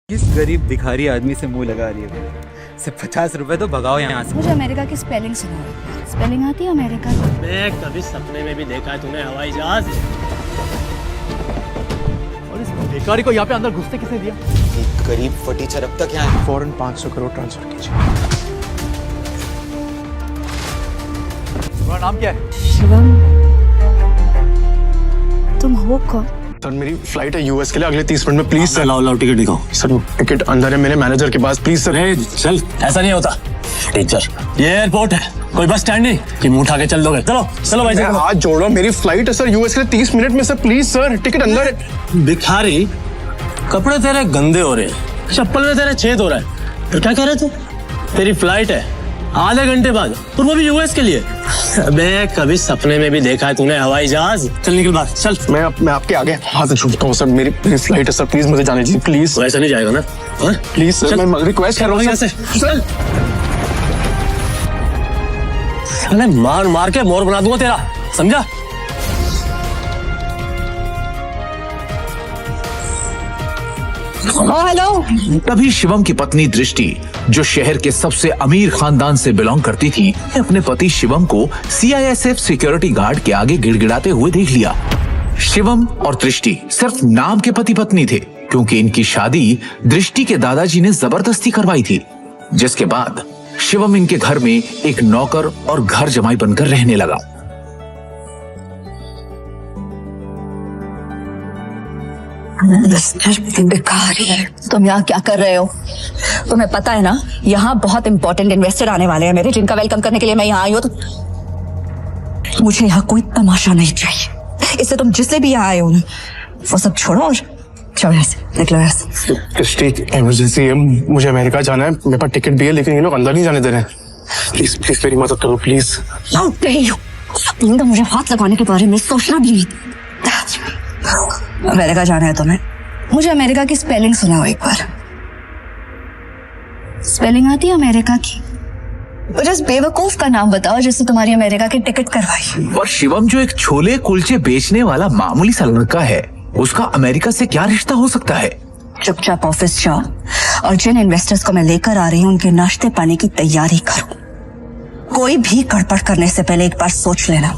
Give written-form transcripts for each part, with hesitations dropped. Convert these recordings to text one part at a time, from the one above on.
किस गरीब भिखारी आदमी से मुंह लगा रही है? सिर्फ 50 रुपए तो भगाओ यहाँ से। मुझे अमेरिका की स्पेलिंग सुनाओ। स्पेलिंग आती है अमेरिका की? मैं कभी सपने में भी देखा है तूने हवाई जहाज। और इस भिखारी को यहाँ पे अंदर घुसते किसने दिया? एक गरीब फटीचर अब तक यहाँ है। फौरन 500 करोड़ ट्रांसफर कीजिए। तुम्हारा नाम क्या है? शिवम, तुम हो कौन? सर मेरी फ्लाइट है यूएस के लिए अगले 30 मिनट में, प्लीज सर। लाओ लाओ टिकट दिखाओ। सर टिकट अंदर है मेरे मैनेजर के पास, प्लीज सर। चल, ऐसा नहीं होता टीचर, ये एयरपोर्ट है, कोई बस स्टैंड नहीं कि मुंह उठा के चल दोगे। चलो चलो भाई, मैं हाथ जोड़ रहा हूँ, मेरी फ्लाइट है सर यूएस के लिए 30 मिनट में सर, प्लीज सर। टिकट अंदर है। भिखारी, कपड़े तेरे गंदे हो रहे हैं, चप्पल में तेरे छेद हो रहा है, तो क्या कह रहे थे? तेरी फ्लाइट है आधे घंटे बाद, और वो भी यूएस के लिए। मैं कभी सपने में भी देखा है तूने हवाई जहाज। चल निकल बाहर, चल। मैं आपके आगे हाथ जोड़ता हूँ सर, मेरी फ्लाइट है सर, प्लीज मुझे जाने दीजिए प्लीज। तो ऐसा नहीं जाएगा ना? प्लीज सर, मैं रिक्वेस्ट कर रहा हूँ सर। चल, अरे मार मार के मोर बना दूंगा तेरा, समझा? हेलो। तभी शिवम की पत्नी दृष्टि, जो शहर के सबसे अमीर खानदान से बिलोंग करती थी, अपने पति शिवम को सीआईएसएफ सिक्योरिटी गार्ड के आगे गिड़गिड़ाते हुए देख लिया। शिवम और दृष्टि सिर्फ नाम के पति पत्नी थे, क्योंकि इनकी शादी दृष्टि के दादाजी ने जबरदस्ती करवाई थी, जिसके बाद शिवम इनके घर में एक नौकर और घर जमाई बनकर रहने लगा। तुम यहाँ क्या कर रहे हो? तुम्हें पता है ना, यहाँ बहुत इंपॉर्टेंट इन्वेस्टर आने वाले हैं मेरे, जिनका वेलकम करने के लिए मैं यहाँ आई हूँ। तो मुझे यहाँ कोई तमाशा नहीं चाहिए। इससे तुम जिससे भी यहाँ आए हो ना, वो सब छोड़ो और चलो यहाँ से, निकलो यहाँ से। दृष्टि, इमरजेंसी है, मुझे अमेरिका जाना है, मेरे पास टिकट भी है, लेकिन ये लोग अंदर नहीं जाने दे रहे हैं। प्लीज प्लीज मेरी मदद करो प्लीज। तो मुझे हाथ लगाने के बारे में सोचना भी नहीं। अमेरिका जाना है तुम्हें? मुझे अमेरिका की स्पेलिंग सुनाओ एक बार। स्पेलिंग आती है अमेरिका की? मुझे इस बेवकूफ का नाम बताओ जिससे तुम्हारी अमेरिका की टिकट करवाई। और शिवम जो एक छोले कुलचे बेचने वाला मामूली सा लड़का है, उसका अमेरिका से क्या रिश्ता हो सकता है? चुपचाप ऑफिस जाओ और जिन इन्वेस्टर्स को मैं लेकर आ रही हूँ उनके नाश्ते पानी की तैयारी करो। कोई भी गड़बड़ करने से पहले एक बार सोच लेना,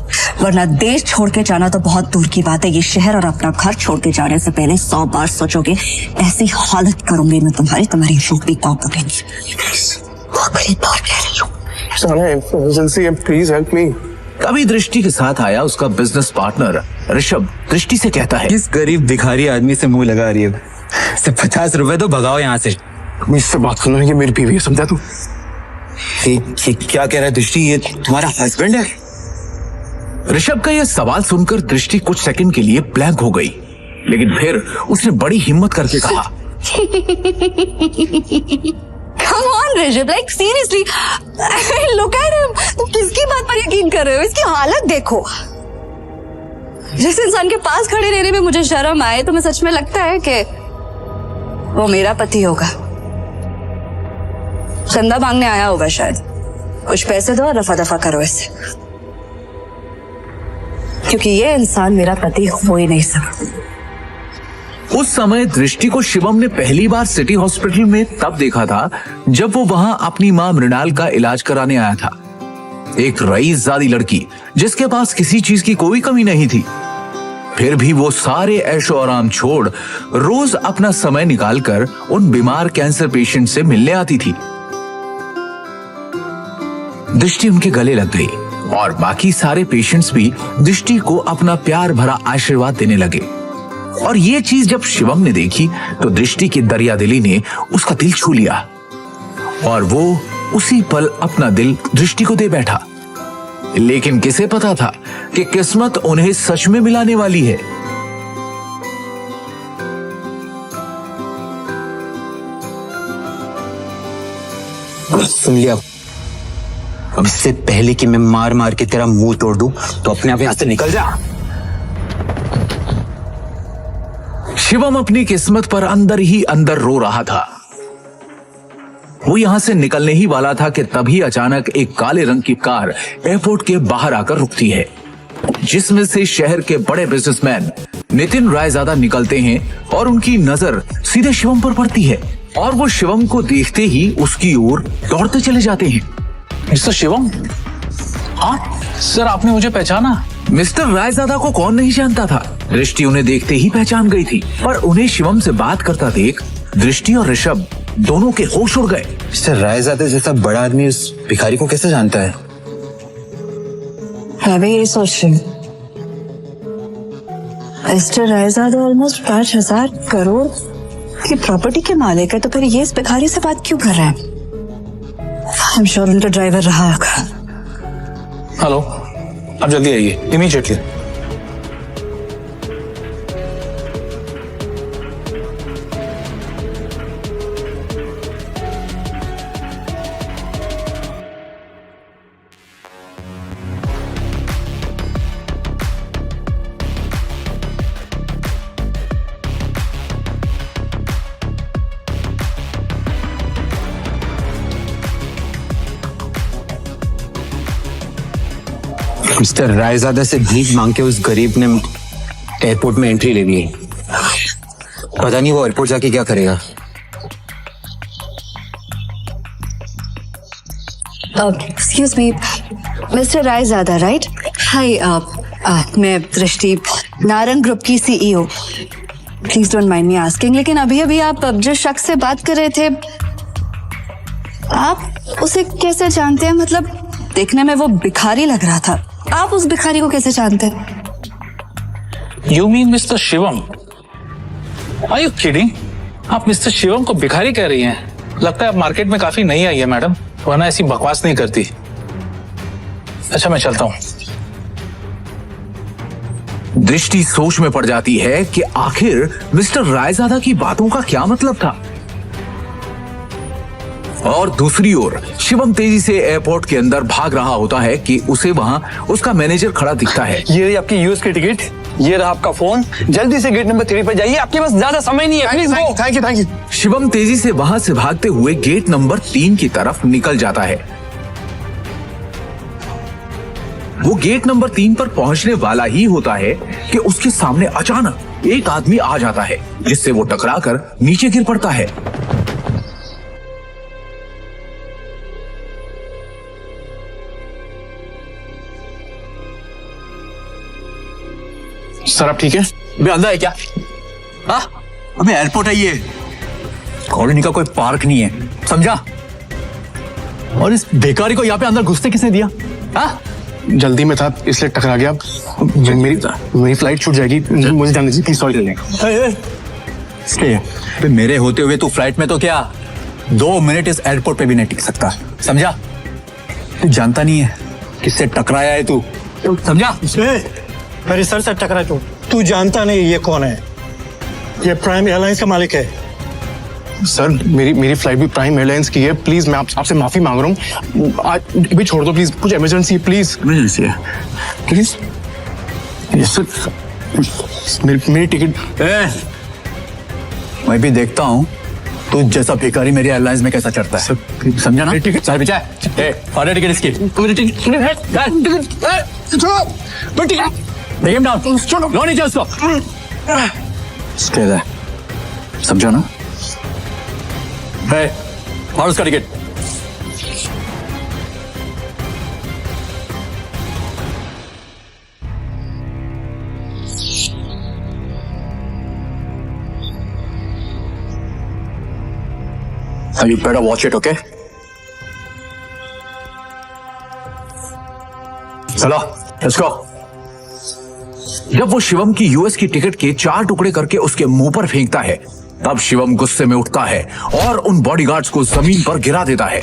वरना देश छोड़ के जाना तो बहुत दूर की बात है, ये शहर और अपना घर छोड़ के जाने से पहले 100 बार सोचोगे। ऐसी हालत करूंगी मैं तुम्हारी नौकरी काट दूंगी। आखिरी बार कह रही हूँ। इमरजेंसी है, प्लीज हेल्प मी। तभी दृष्टि के साथ आया उसका बिजनेस पार्टनर ऋषभ दृष्टि से कहता है, किस गरीब भिखारी आदमी से मुंह लगा रही है? सिर्फ 50 रुपए तो भगाओ यहाँ से। मुझसे बात करना, ये मेरी बीवी है, समझा तू? ये क्या कह रहा है दृष्टि? ये तुम्हारा हस्बैंड है? ऋषभ का यह सवाल सुनकर दृष्टि कुछ सेकंड के लिए ब्लैंक हो गई, लेकिन फिर उसने बड़ी हिम्मत करके कहा, Come on Rishabh, like seriously, look at him. तुम किसकी बात पर यकीन कर रहे हो? इसकी हालत देखो। जिस इंसान के पास खड़े रहने में मुझे शर्म आए, तुम्हें सच में लगता है कि वो मेरा पति होगा? चंदा मांगने आया होगा शायद। कुछ पैसे दो और रफा दफा करो इससे, क्योंकि ये इंसान मेरा पति हो ही नहीं सकता। उस समय दृष्टि को शिवम ने पहली बार सिटी हॉस्पिटल में तब देखा था जब वो वहां अपनी मां मृणाल का इलाज कराने आया था। एक रईसजादी लड़की जिसके पास किसी चीज की कोई कमी नहीं थी, फिर भी वो सारे ऐशो आराम छोड़ रोज अपना समय निकालकर उन बीमार कैंसर पेशेंट से मिलने आती थी। दृष्टि उनके गले लग गई और बाकी सारे पेशेंट्स भी दृष्टि को अपना प्यार भरा आशीर्वाद देने लगे। और ये चीज जब शिवम ने देखी तो दृष्टि की दरियादिली ने उसका दिल छू लिया और वो उसी पल अपना दिल दृष्टि को दे बैठा। लेकिन किसे पता था कि किस्मत उन्हें सच में मिलाने वाली है। सुन लिया, अब इससे पहले कि मैं मार मार के तेरा मुंह तोड़ दूं, तो अपने आप यहां से निकल जा। शिवम अपनी किस्मत पर अंदर ही अंदर रो रहा था। वो यहां से निकलने ही वाला था कि तभी अचानक एक काले रंग की कार एयरपोर्ट के बाहर आकर रुकती है, जिसमें से शहर के बड़े बिजनेसमैन नितिन रायजादा निकलते हैं और उनकी नजर सीधे शिवम पर पड़ती है। और वो शिवम को देखते ही उसकी ओर दौड़ते चले जाते हैं। मिस्टर शिवम, हाँ सर, आपने मुझे पहचाना? मिस्टर रायजादा को कौन नहीं जानता था। दृष्टि उन्हें देखते ही पहचान गई थी, पर उन्हें शिवम से बात करता देख दृष्टि और ऋषभ दोनों के होश उड़ गए। मिस्टर रायजादा जैसा बड़ा आदमी उस भिखारी को कैसे जानता है? मैं भी यही सोच रही हूँ। मिस्टर रायजादा ऑलमोस्ट 5,000 करोड़ की प्रॉपर्टी के मालिक है, तो फिर ये इस भिखारी से बात क्यों कर रहे हैं? आई एम श्योर उनका ड्राइवर रहा होगा। हेलो, आप जल्दी आइए, इमीडिएटली। मिस्टर रायजादा से भीख मांग के उस गरीब ने एयरपोर्ट में एंट्री ले ली है। पता नहीं वो एयरपोर्ट जाके क्या करेगा। Excuse me, mister Raizada, right? Hi, मैं दृष्टि, नारंग ग्रुप की CEO। Please don't mind me asking, लेकिन अभी अभी आप जिस शख्स से बात कर रहे थे, आप उसे कैसे जानते हैं? मतलब देखने में वो भिखारी लग रहा था, आप उस भिखारी को कैसे जानते हैं? You mean mister Shivam? Are you kidding? आप मिस्टर शिवम को भिखारी कह रही हैं? लगता है आप मार्केट में काफी नई आई है मैडम, वरना ऐसी बकवास नहीं करती। अच्छा, मैं चलता हूँ। दृष्टि सोच में पड़ जाती है कि आखिर मिस्टर रायजादा की बातों का क्या मतलब था। और दूसरी ओर शिवम तेजी से एयरपोर्ट के अंदर भाग रहा होता है कि उसे वहां उसका मैनेजर खड़ा दिखता है। ये रही आपकी यूएस की टिकट, ये रहा आपका फोन, जल्दी से गेट नंबर 3 पर जाइए, आपके पास ज्यादा समय नहीं है, please go. Thank you. Shivam तेजी से वहां से भागते हुए गेट नंबर 3 की तरफ निकल जाता है। वो गेट नंबर 3 पर पहुंचने वाला ही होता है कि उसके सामने अचानक एक आदमी आ जाता है, जिससे वो टकराकर नीचे गिर पड़ता है। सर आप ठीक है? अबे अंधा है क्या? हाँ, अबे एयरपोर्ट है ये, कॉलोनी का कोई पार्क नहीं है, समझा? और इस बेकारी को यहाँ पे अंदर घुसते किसने दिया? हाँ, जल्दी में था इसलिए टकरा गया। मेरी फ्लाइट छूट जाएगी, मुझे जाने दीजिए प्लीज। सॉरी। अबे मेरे होते हुए तू फ्लाइट में तो क्या 2 मिनट इस एयरपोर्ट पे भी नहीं टिक सकता, समझा? तू जानता नहीं है किससे टकराया है तू, समझा? मेरे सर से टकरा तू जानता नहीं ये कौन है? ये प्राइम एयरलाइंस का मालिक है। सर मेरी फ्लाइट भी प्राइम एयरलाइंस की है, प्लीज मैं आपसे माफी मांग रहा हूँ, आज भी छोड़ दो प्लीज, कुछ इमरजेंसी है प्लीज। इमरजेंसी है प्लीज? यस सर, मेरी टिकट। मैं भी देखता हूँ तू जैसा भिखारी मेरी एयरलाइंस में कैसा चढ़ता है, समझा ना? टिकट सर पीछे फाड़े टिकट इसकी, लेकिन लो नीचे उसको, समझा ना? और उसका ticket you better watch it, okay? चलो, let's go. जब वो शिवम की यूएस की टिकट के 4 टुकड़े करके उसके मुंह पर फेंकता है, तब शिवम गुस्से में उठता है और उन बॉडीगार्ड्स को जमीन पर गिरा देता है।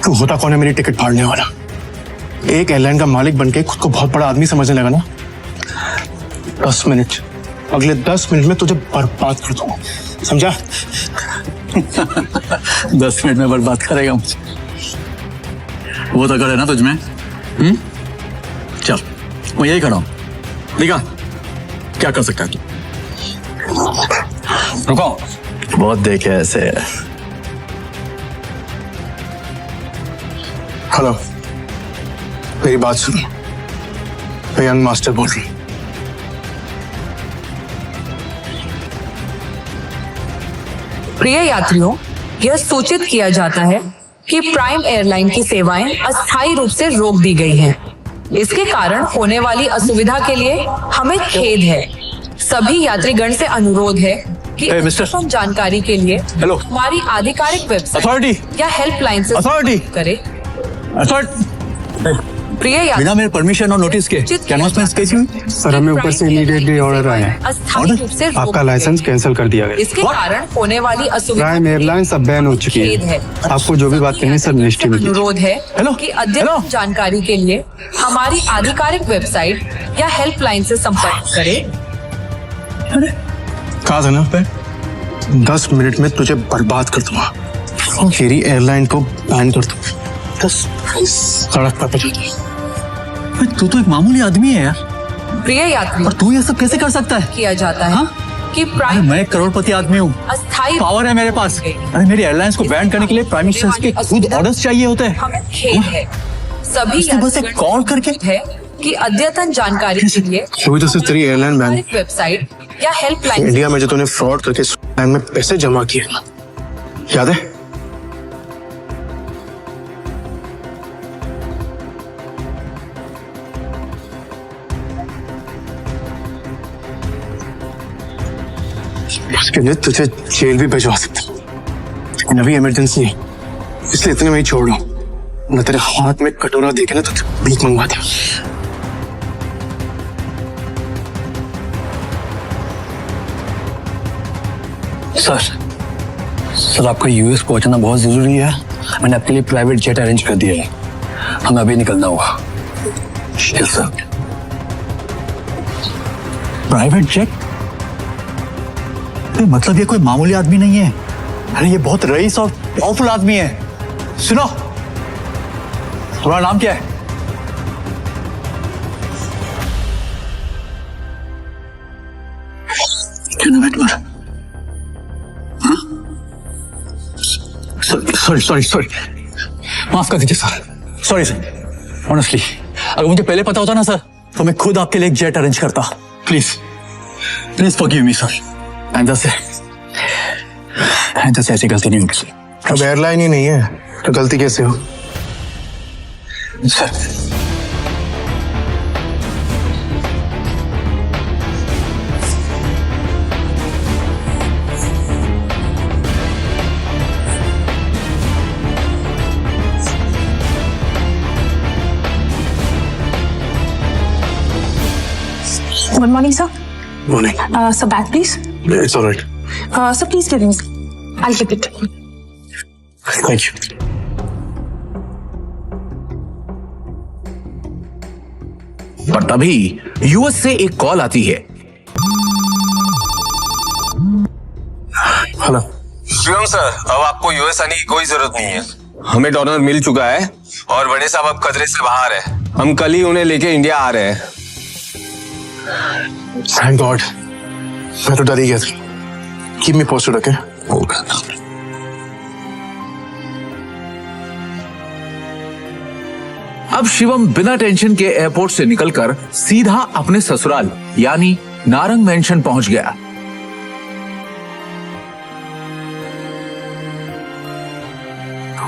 तू होता कौन है मेरी टिकट फाड़ने वाला? एक एयरलाइन का मालिक बनके खुद को बहुत बड़ा आदमी समझने लगा ना? 10 मिनट अगले 10 मिनट में तुझे बर्बाद कर दूंगा, समझा? 10 मिनट में बर्बाद करेगा मुझे, वो तो करे ना तुझ में। चल मैं यही खड़ा हूं, दिखा क्या कर सकता है तू। रुको, बहुत देखे ऐसे। हेलो, मेरी बात सुनो, मैं यंग मास्टर बोल रही हूँ। प्रिय यात्रियों, यह सूचित किया जाता है कि प्राइम एयरलाइन की सेवाएं अस्थायी रूप से रोक दी गई हैं। इसके कारण होने वाली असुविधा के लिए हमें खेद है। सभी यात्रीगण से अनुरोध है कि अधिकतम जानकारी के लिए हमारी आधिकारिक वेबसाइट या हेल्पलाइन से संपर्क करें। प्रिय यात्री, बिना मेरे परमिशन और नोटिस के अनाउंसमेंट कैसी हुई? सर, हमें ऊपर से इमीडिएटली ऑर्डर आया है, अस्थायी रूप से आपका लाइसेंस कैंसिल कर दिया गया। इसके कारण होने वाली असुविधा प्राइम एयरलाइंस अब बैन हो चुकी है। आपको जो भी बात करनी है सर मिनिस्ट्री में कीजिए। अनुरोध है कि अद्यतन जानकारी के लिए हमारी आधिकारिक वेबसाइट या हेल्पलाइन से संपर्क करें। कहा था ना, 10 मिनट में तुझे बर्बाद कर दूंगा, मेरी एयरलाइन को बैन कर दूंगा। सड़क पर पहुंचा। तू तो एक मामूली आदमी है यार, प्रिय यात्री, और तू ये सब कैसे कर सकता है? किया जाता है कि प्राइम मैं एक करोड़पति आदमी हूँ, अस्थायी पावर है मेरे पास। अरे मेरी एयरलाइंस को बैन करने के लिए प्राइम मिनिस्टर के खुद ऑर्डर्स चाहिए होते हैं। हमें खेद है। सभी बस एक कॉल करके है कि अद्यतन जानकारी के लिए अभी तो सिर्फ तेरी एयरलाइन बैन। वेबसाइट या हेल्पलाइन इंडिया में जो तूने फ्रॉड करके लाइन में पैसे जमा किए, याद है? उसके लिए तुझे जेल भी भिजवा सकता, लेकिन अभी इमरजेंसी है, इसलिए इतने में ही छोड़ लो। न तेरे हाथ में कटोरा देके ना तो भीख मंगवा दे। सर आपका यूएस पहुंचना बहुत जरूरी है। मैंने आपके लिए प्राइवेट जेट अरेंज कर दिया है, हमें अभी निकलना होगा। Sir, private jet? मतलब ये कोई मामूली आदमी नहीं है, अरे ये बहुत रईस और पावरफुल आदमी है। सुनो, तुम्हारा नाम क्या है? सॉरी, माफ कर दीजिए सर, सॉरी सर। ऑनेस्टली अगर मुझे पहले पता होता ना सर, तो मैं खुद आपके लिए एक जेट अरेंज करता। Please forgive me sir. आइंदा से ऐसी गलती नहीं होगी। अब एयरलाइन ही नहीं है तो गलती कैसे हो sir? Good morning, sir. Morning. Sir, bag, please. It's all right. Sir, please give me. I'll keep it. Thank you. पर तभी यूएस से एक कॉल आती है। हेलो शिवम सर, अब आपको यूएस आने की कोई जरूरत नहीं है। हमें डोनर मिल चुका है और बड़े साहब अब खतरे से बाहर है। हम कल ही उन्हें लेके इंडिया आ रहे हैं। थैंक गॉड, मैं तो डर ही गया था। Keep me posted, okay? अब शिवम बिना टेंशन के एयरपोर्ट से निकलकर सीधा अपने ससुराल यानी नारंग मेंशन पहुंच गया।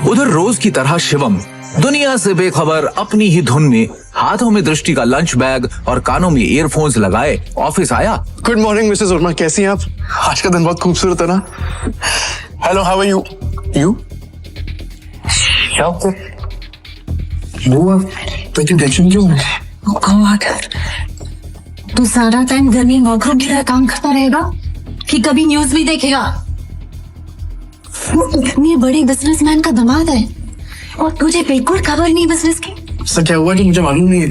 उधर रोज की तरह शिवम दुनिया से बेखबर अपनी ही धुन में हाथों में दृष्टि का लंच बैग और कानों में ईयरफोन्स लगाए ऑफिस आया। गुड मॉर्निंग मिसेस वर्मा, कैसी हैं आप? आज का दिन बहुत खूबसूरत है ना? Hello, how are you? यू तो टेंशन क्यों है? तू सारा टाइम घर में वर्करूम की तरह काम करता रहेगा कि कभी न्यूज भी देखेगा? इतने बड़े बिजनेसमैन का दामाद है और तुझे बिल्कुल खबर नहीं बिजनेस की। सर क्या हुआ कि मुझे मालूम नहीं है।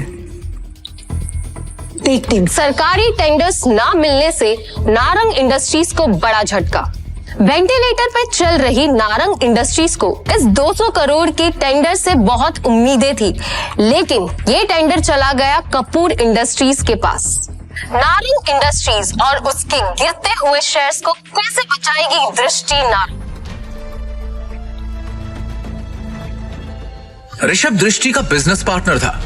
देखते हैं। सरकारी टेंडर्स ना मिलने से नारंग इंडस्ट्रीज को बड़ा झटका। वेंटिलेटर पे चल रही नारंग इंडस्ट्रीज को इस 200 करोड़ के टेंडर से बहुत उम्मीदें थी, लेकिन ये टेंडर चला गया कपूर इंडस्ट्रीज के पास। नारंग इंडस्ट्रीज और उसके गिरते हुए शेयर्स को कैसे बचाएगी दृष्टि नारंग? ऋषभ दृष्टि का बिजनेस पार्टनर था।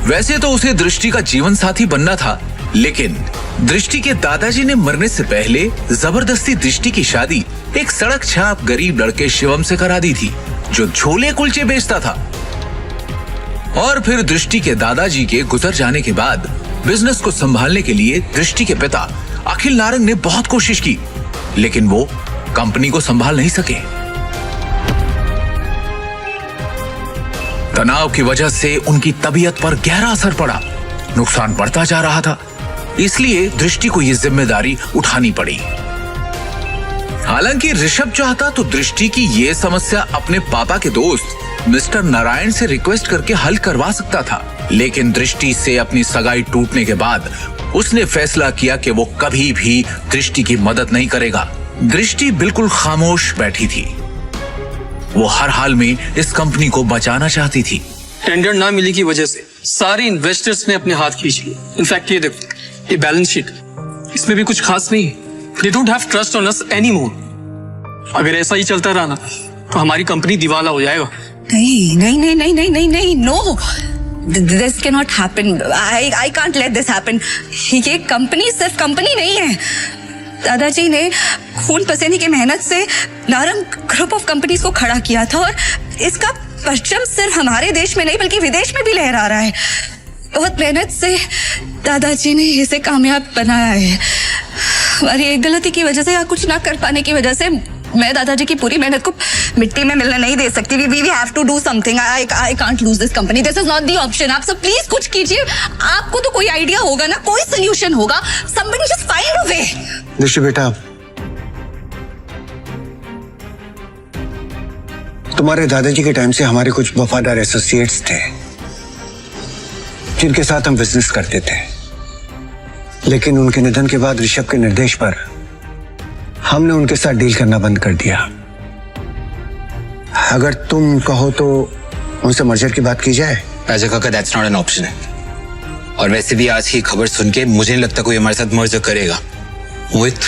वैसे तो उसे दृष्टि का जीवन साथी बनना था, लेकिन दृष्टि के दादाजी ने मरने से पहले जबरदस्ती दृष्टि की शादी एक सड़क छाप गरीब लड़के शिवम से करा दी थी, जो छोले कुलचे बेचता था। और फिर दृष्टि के दादाजी के गुजर जाने के बाद बिजनेस को संभालने के लिए दृष्टि के पिता अखिल नारंग ने बहुत कोशिश की, लेकिन वो कंपनी को संभाल नहीं सके। तनाव की वजह से उनकी तबीयत पर गहरा असर पड़ा, नुकसान बढ़ता जा रहा था, इसलिए दृष्टि को यह जिम्मेदारी उठानी पड़ी। हालांकि ऋषभ चाहता तो दृष्टि की यह समस्या अपने पापा के दोस्त मिस्टर नारायण से रिक्वेस्ट करके हल करवा सकता था, लेकिन दृष्टि से अपनी सगाई टूटने के बाद उसने फैसला किया कि वो कभी भी दृष्टि की मदद नहीं करेगा। दृष्टि बिल्कुल खामोश बैठी थी। वो हर हाल में इस कंपनी को बचाना चाहती थी। टेंडर ना मिलने की वजह से सारे इन्वेस्टर्स ने अपने हाथ खींच लिए। इनफैक्ट ये देखो, ये बैलेंस शीट, इसमें भी कुछ खास नहीं है। They don't have trust on us anymore. अगर ऐसा ही चलता रहा ना तो हमारी कंपनी दिवाला हो जाएगा। नहीं नहीं नहीं नहीं नहीं नहीं नहीं, no, this can not happen. I can't let this happen. ये कंपनी सिर्फ कंपनी नहीं है। दादाजी ने खून पसीने की मेहनत से नारंग ग्रुप ऑफ कंपनीज को खड़ा किया था, और इसका परचम सिर्फ हमारे देश में नहीं बल्कि विदेश में भी लहरा रहा है। बहुत मेहनत से दादाजी ने इसे कामयाब बनाया है। हमारी एक गलती की वजह से या कुछ ना कर पाने की वजह से मैं दादाजी की पूरी मेहनत को मिट्टी में मिलने नहीं दे सकती। We have to do something. I can't lose this company. This is not the option. आप सब प्लीज कुछ कीजिए। आपको तो कोई आइडिया होगा ना, कोई सोल्यूशन होगा। Somebody just find a way. दृष्टि बेटा, तुम्हारे दादाजी के टाइम से हमारे कुछ वफादार एसोसिएट्स थे जिनके साथ हम बिजनेस करते थे, लेकिन उनके निधन के बाद ऋषभ के निर्देश पर हमने उनके साथ डील करना बंद कर दिया। अगर तुम कहो तो उनसे मर्जर की बात की जाए। राजा काका, दैट्स नॉट एन ऑप्शन है। और वैसे भी आज की खबर सुन के मुझे नहीं लगता कोई हमारे साथ मर्जर करेगा। Mohit,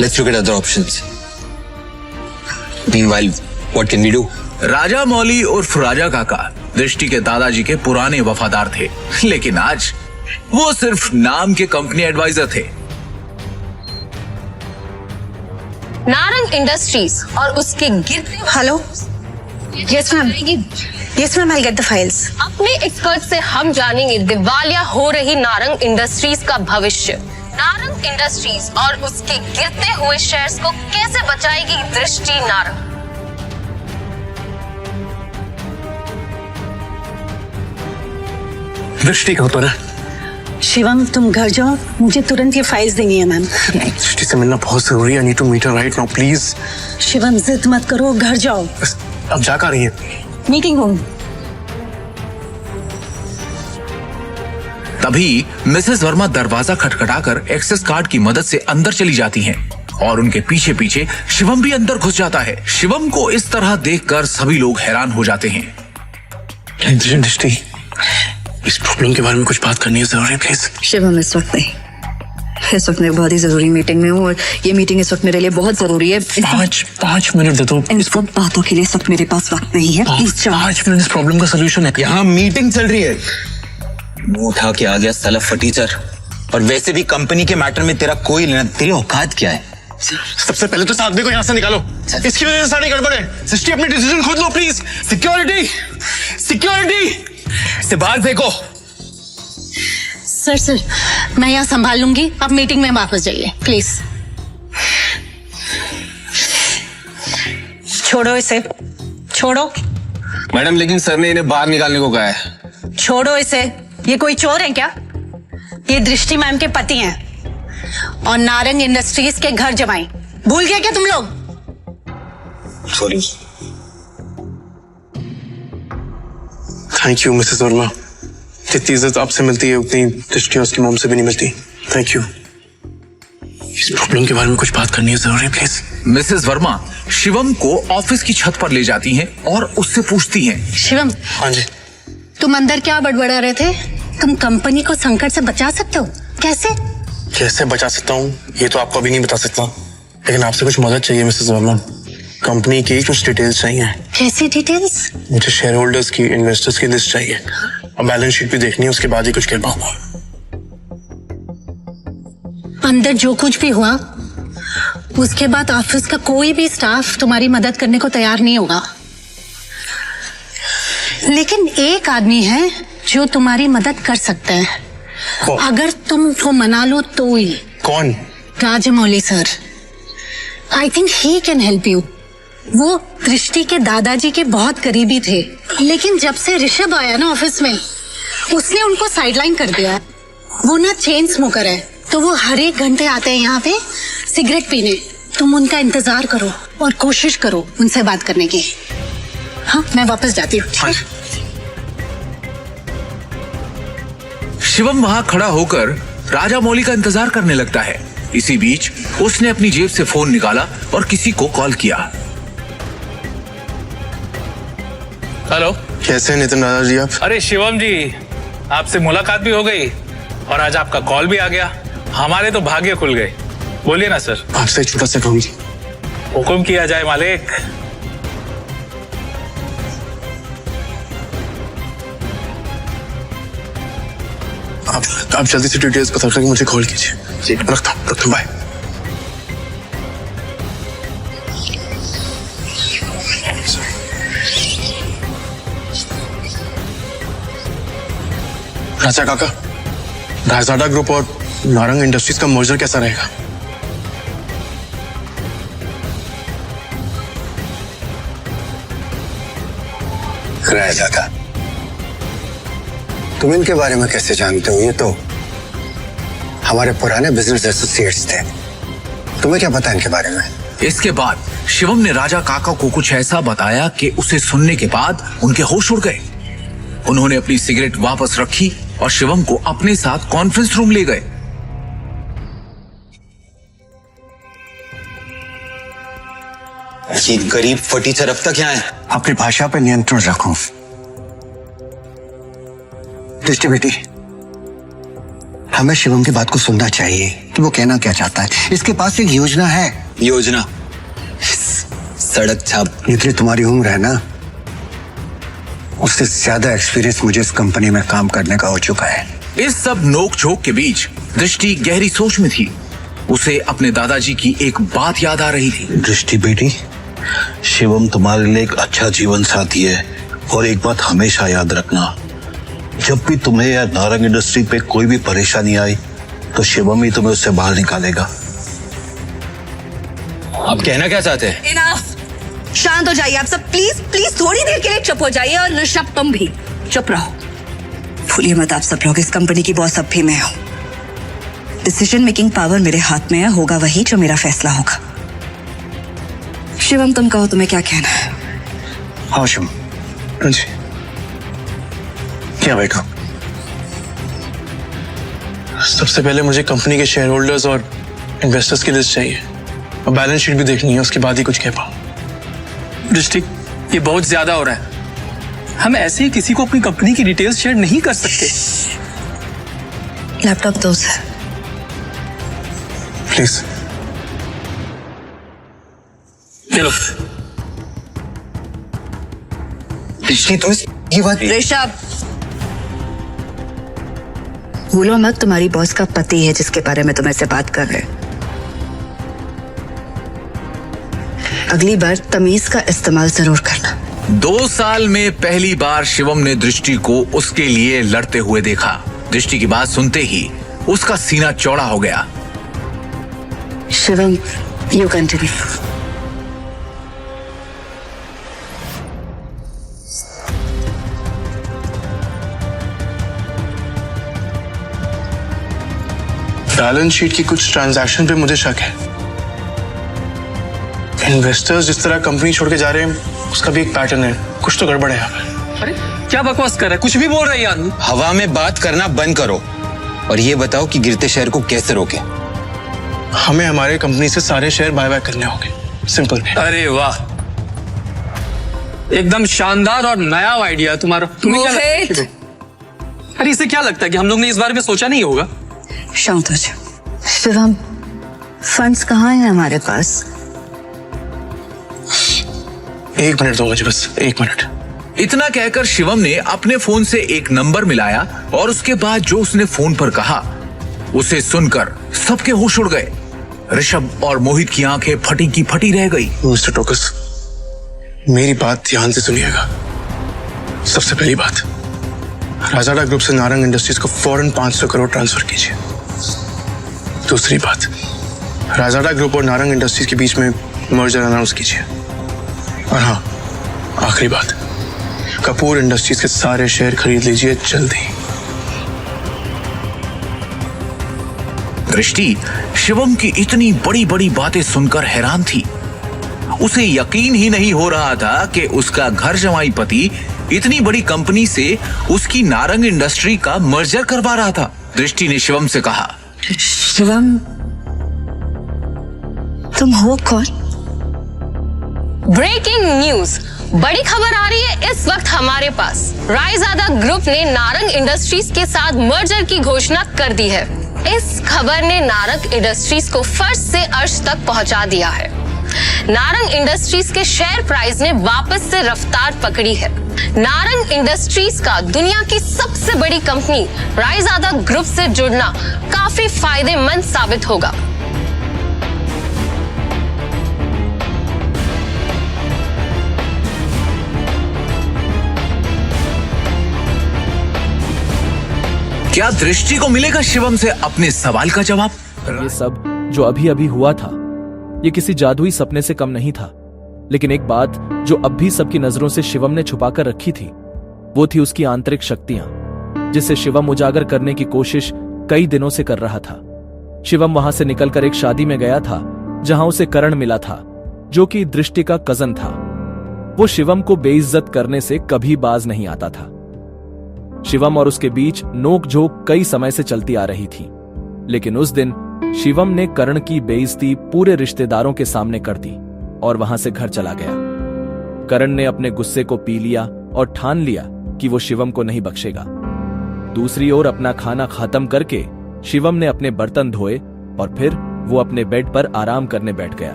let's look at other options. Meanwhile, what can we do? Raja Mauli उर्फ राजा काका दृष्टि के दादाजी के पुराने वफादार थे, लेकिन आज वो सिर्फ नाम के कंपनी एडवाइजर थे। नारंग इंडस्ट्रीज और उसके गिरते। Hello, yes ma'am, yes ma'am, I get the files. अपने एक्सपर्ट से हम जानेंगे दिवालिया हो रही नारंग इंडस्ट्रीज का भविष्य। नारंग इंडस्ट्रीज और उसके गिरते हुए शेयर्स को कैसे बचाएगी दृष्टि नारंग? दृष्टि कहो तो ना। शिवम, तुम घर जाओ, मुझे तुरंत ये फाइल्स देनी है मैम। दृष्टि से मिलना बहुत जरूरी है। I need to meet her right now, please. Shivam, जिद मत करो, घर जाओ। अब जा कर रही है? Meeting room. तभी मिसेस वर्मा दरवाजा खटखटाकर एक्सेस कार्ड की मदद से अंदर चली जाती हैं और उनके पीछे पीछे शिवम भी अंदर घुस जाता है। शिवम को इस तरह देखकर सभी लोग हैरान हो जाते हैं। दृष्टि, इस प्रॉब्लम के बारे में कुछ बात करनी है जरूरी, प्लीज। शिवम, इस वक्त नहीं, इस वक्त मैं बहुत ही जरूरी मीटिंग में हूँ और ये मीटिंग इस वक्त मेरे लिए बहुत जरूरी है। 5 मिनट दे दो। इन सब बातों के लिए इस वक्त मेरे पास वक्त नहीं है। 5 मिनट, इस प्रॉब्लम का सोल्यूशन है। यहाँ मीटिंग चल रही है। मुंह उठा के आ गया साला फटीचर। और वैसे भी कंपनी के मैटर में तेरा कोई लेना, तेरी औकात क्या है? सबसे पहले तो साधवी को यहाँ से निकालो। इसकी वजह से सारी गड़बड़ है। सृष्टि, अपनी डिसीजन खुद लो प्लीज। सिक्योरिटी, सिक्योरिटी से बाहर फेंको। सर, मैं यहाँ संभाल लूंगी, आप मीटिंग में वापस जाइए प्लीज। छोड़ो इसे, छोड़ो। मैडम, लेकिन सर ने इन्हें बाहर निकालने को कहा है। छोड़ो इसे, ये कोई चोर है क्या? ये दृष्टि मैम के पति हैं और नारंग इंडस्ट्रीज के घर जमाई। भूल गए क्या तुम लोग? Sorry. Thank you Mrs Verma, जितनी इज्जत आपसे मिलती है उतनी दृष्टि उसकी मॉम से भी नहीं मिलती। Thank you. इस प्रॉब्लम के बारे में कुछ बात करनी है जरूरी, प्लीज। मिसेस वर्मा शिवम को ऑफिस की छत पर ले जाती हैं और उससे पूछती हैं। शिवम, हाँ जी। तुम अंदर क्या बड़बड़ा रहे थे? तुम कंपनी को संकट से बचा सकते हो? कैसे? कैसे बचा सकता हूँ ये तो आपको अभी नहीं बता सकता, लेकिन आपसे कुछ मदद चाहिए मिसेस वर्मा। कंपनी की कुछ डिटेल्स चाहिए। कैसी डिटेल्स? मुझे शेयर होल्डर्स की, इन्वेस्टर्स की लिस्ट चाहिए और बैलेंस शीट भी देखनी है, उसके बाद ही कुछ कह पाऊंगा। अंदर जो कुछ भी हुआ उसके बाद ऑफिस का कोई भी स्टाफ तुम्हारी मदद करने को तैयार नहीं होगा, लेकिन एक आदमी है जो तुम्हारी मदद कर सकता है। अगर तुम उसको मना लो तो ही। कौन? Rajamouli sir. I think he can help you. वो दृष्टि के दादाजी के बहुत करीबी थे, लेकिन जब से ऋषभ आया ना ऑफिस में, उसने उनको साइडलाइन कर दिया। वो ना चेन स्मोकर है, तो वो हर एक घंटे आते हैं यहाँ पे सिगरेट पीने। तुम उनका इंतजार करो और कोशिश करो उनसे बात करने की। हाँ, मैं वापस जाती हूँ। शिवम वहां खड़ा होकर राजा मौली का इंतजार करने लगता है। इसी बीच उसने अपनी जेब से फोन निकाला और किसी को कॉल किया। हेलो, कैसे हैं नितिन दादाजी आप? अरे शिवम जी, आपसे मुलाकात भी हो गई और आज आपका कॉल भी आ गया। हमारे तो भाग्य खुल गए। बोलिए ना सर। आपसे एक छोटा सा काम। हुक्म किया जाए मालिक। आप जल्दी से डिटेल्स पता करके मुझे कॉल कीजिए। रखता हूँ, बाय। राजा काका, रायजादा ग्रुप और नारंग इंडस्ट्रीज का मर्जर कैसा रहेगा? रायजादा, तुम इनके बारे में कैसे जानते हो? ये तो हमारे पुराने बिजनेस एसोसिएट्स थे। तुम्हें क्या पता इनके बारे में? इसके बाद शिवम ने राजा काका को कुछ ऐसा बताया कि उसे सुनने के बाद उनके होश उड़ गए। उन्होंने अपनी सिगरेट वापस रखी और शिवम को अपने साथ कॉन्फ्रेंस रूम ले गए। ये गरीब फटीचर अब तक यहाँ है। अपनी भाषा पर नियंत्रण रखो। दृष्टि बेटी, हमें शिवम की बात को सुनना चाहिए कि वो कहना क्या चाहता है। इसके पास एक योजना है। योजना? सड़क छाप। जितनी तुम्हारी उम्र है ना, उससे ज्यादा एक्सपीरियंस मुझे इस कंपनी में काम करने का हो चुका है। इस सब नोक झोंक के बीच दृष्टि गहरी सोच में थी। उसे अपने दादाजी की एक बात याद आ रही थी। दृष्टि बेटी, शिवम तुम्हारे लिए एक अच्छा जीवन साथी है और एक बात हमेशा याद रखना, जब भी तुम्हें या नारंग इंडस्ट्री पे कोई भी परेशानी आई तो शिवम ही तुम्हें उससे बाहर निकालेगा। आप कहना क्या चाहते हैं? इनफ। शांत हो जाइए आप सब, प्लीज प्लीज थोड़ी देर के लिए चुप हो जाइए। और ऋषभ, तुम भी चुप रहो। भूलिए मत आप सब लोग, इस कंपनी की बॉस अब भी मैं हूं। डिसीजन मेकिंग पावर मेरे हाथ में है, होगा वही जो मेरा फैसला होगा। शिवम, तुम कहो तुम्हें क्या कहना है? हाँ शिवम। हाँ जी। क्या बेटा? सबसे पहले मुझे कंपनी के शेयर होल्डर्स और इन्वेस्टर्स की लिस्ट चाहिए और बैलेंस शीट भी देखनी है, उसके बाद ही कुछ कह पाऊं। दृष्टि, ये बहुत ज्यादा हो रहा है। हम ऐसे ही किसी को अपनी कंपनी की डिटेल्स शेयर नहीं कर सकते। लैपटॉप दो सर। प्लीज। चलो। दृष्टि, तो ये बात। ऋषभ, भूलो मत तुम्हारी बॉस का पति है जिसके बारे में तुम ऐसे बात कर रहे। अगली बार तमीज का इस्तेमाल जरूर करना। 2 साल में पहली बार शिवम ने दृष्टि को उसके लिए लड़ते हुए देखा। दृष्टि की बात सुनते ही उसका सीना चौड़ा हो गया। Shivam, you continue. Balance sheet की कुछ ट्रांजैक्शन पे मुझे शक है। इन्वेस्टर्स जिस तरह कंपनी छोड़ के जा रहे हैं उसका भी एक पैटर्न है। कुछ तो गड़बड़ है यहाँ पे। अरे क्या बकवास कर रहा है? कुछ भी बोल रही है। हवा में बात करना बंद करो और ये बताओ कि गिरते शहर को कैसे रोके। हमें हमारे कंपनी से सारे शेयर बाय बाय करने होंगे, सिंपल। अरे वाह, एकदम शानदार और नया आइडिया तुम्हारा। तुम्हें क्या लगता है? अरे इसे क्या लगता है कि हम लोग ने इस बारे में सोचा नहीं होगा? शांत हो जाओ शिवम, फंड्स कहाँ हैं हमारे पास? 1 मिनट दो मुझे, बस 1 मिनट। इतना कहकर शिवम ने अपने फोन से एक नंबर मिलाया और उसके बाद जो उसने फोन पर कहा उसे सुनकर सबके होश उड़ गए। ऋषभ और मोहित की आंखें फटी की फटी रह गई। मिस्टर टोकस, मेरी बात ध्यान से सुनिएगा। सबसे पहली बात, राजाडा ग्रुप से नारंग इंडस्ट्रीज को फौरन 500 करोड़ ट्रांसफर कीजिए। दूसरी बात, राजाडा ग्रुप और नारंग इंडस्ट्रीज के बीच में मर्जर अनाउंस कीजिए। और हाँ, आखिरी बात, कपूर इंडस्ट्रीज के सारे शेयर खरीद लीजिए जल्दी। दृष्टि शिवम की इतनी बड़ी बड़ी बातें सुनकर हैरान थी। उसे यकीन ही नहीं हो रहा था कि उसका घर जमाई पति इतनी बड़ी कंपनी से उसकी नारंग इंडस्ट्री का मर्जर करवा रहा था। दृष्टि ने शिवम से कहा, शिवम, तुम हो कौन? ब्रेकिंग न्यूज, बड़ी खबर आ रही है इस वक्त हमारे पास। रायजादा ग्रुप ने नारंग इंडस्ट्रीज के साथ मर्जर की घोषणा कर दी है। इस खबर ने नारंग इंडस्ट्रीज को फर्श से अर्श तक पहुंचा दिया है। नारंग इंडस्ट्रीज के शेयर प्राइस ने वापस से रफ्तार पकड़ी है। नारंग इंडस्ट्रीज का दुनिया की सबसे बड़ी कंपनी रायजादा ग्रुप से जुड़ना काफी फायदेमंद साबित होगा। क्या दृष्टि को मिलेगा शिवम से अपने सवाल का जवाब? ये सब जो अभी अभी हुआ था, ये किसी जादुई सपने से कम नहीं था। लेकिन एक बात जो अब भी सबकी नजरों से शिवम ने छुपाकर रखी थी, वो थी उसकी आंतरिक शक्तियां, जिसे शिवम उजागर करने की कोशिश कई दिनों से कर रहा था। शिवम वहां से निकलकर एक शादी में गया था जहां उसे करण मिला था, जो कि दृष्टि का कजन था। वो शिवम को बेइज्जत करने से कभी बाज नहीं आता था। शिवम और उसके बीच नोक-झोंक कई समय से चलती आ रही थी, लेकिन उस दिन शिवम ने करण की बेइज्जती पूरे रिश्तेदारों के सामने कर दी और वहां से घर चला गया। करण ने अपने गुस्से को पी लिया और ठान लिया कि वो शिवम को नहीं बख्शेगा। दूसरी ओर अपना खाना खत्म करके शिवम ने अपने बर्तन धोए और फिर वो अपने बेड पर आराम करने बैठ गया।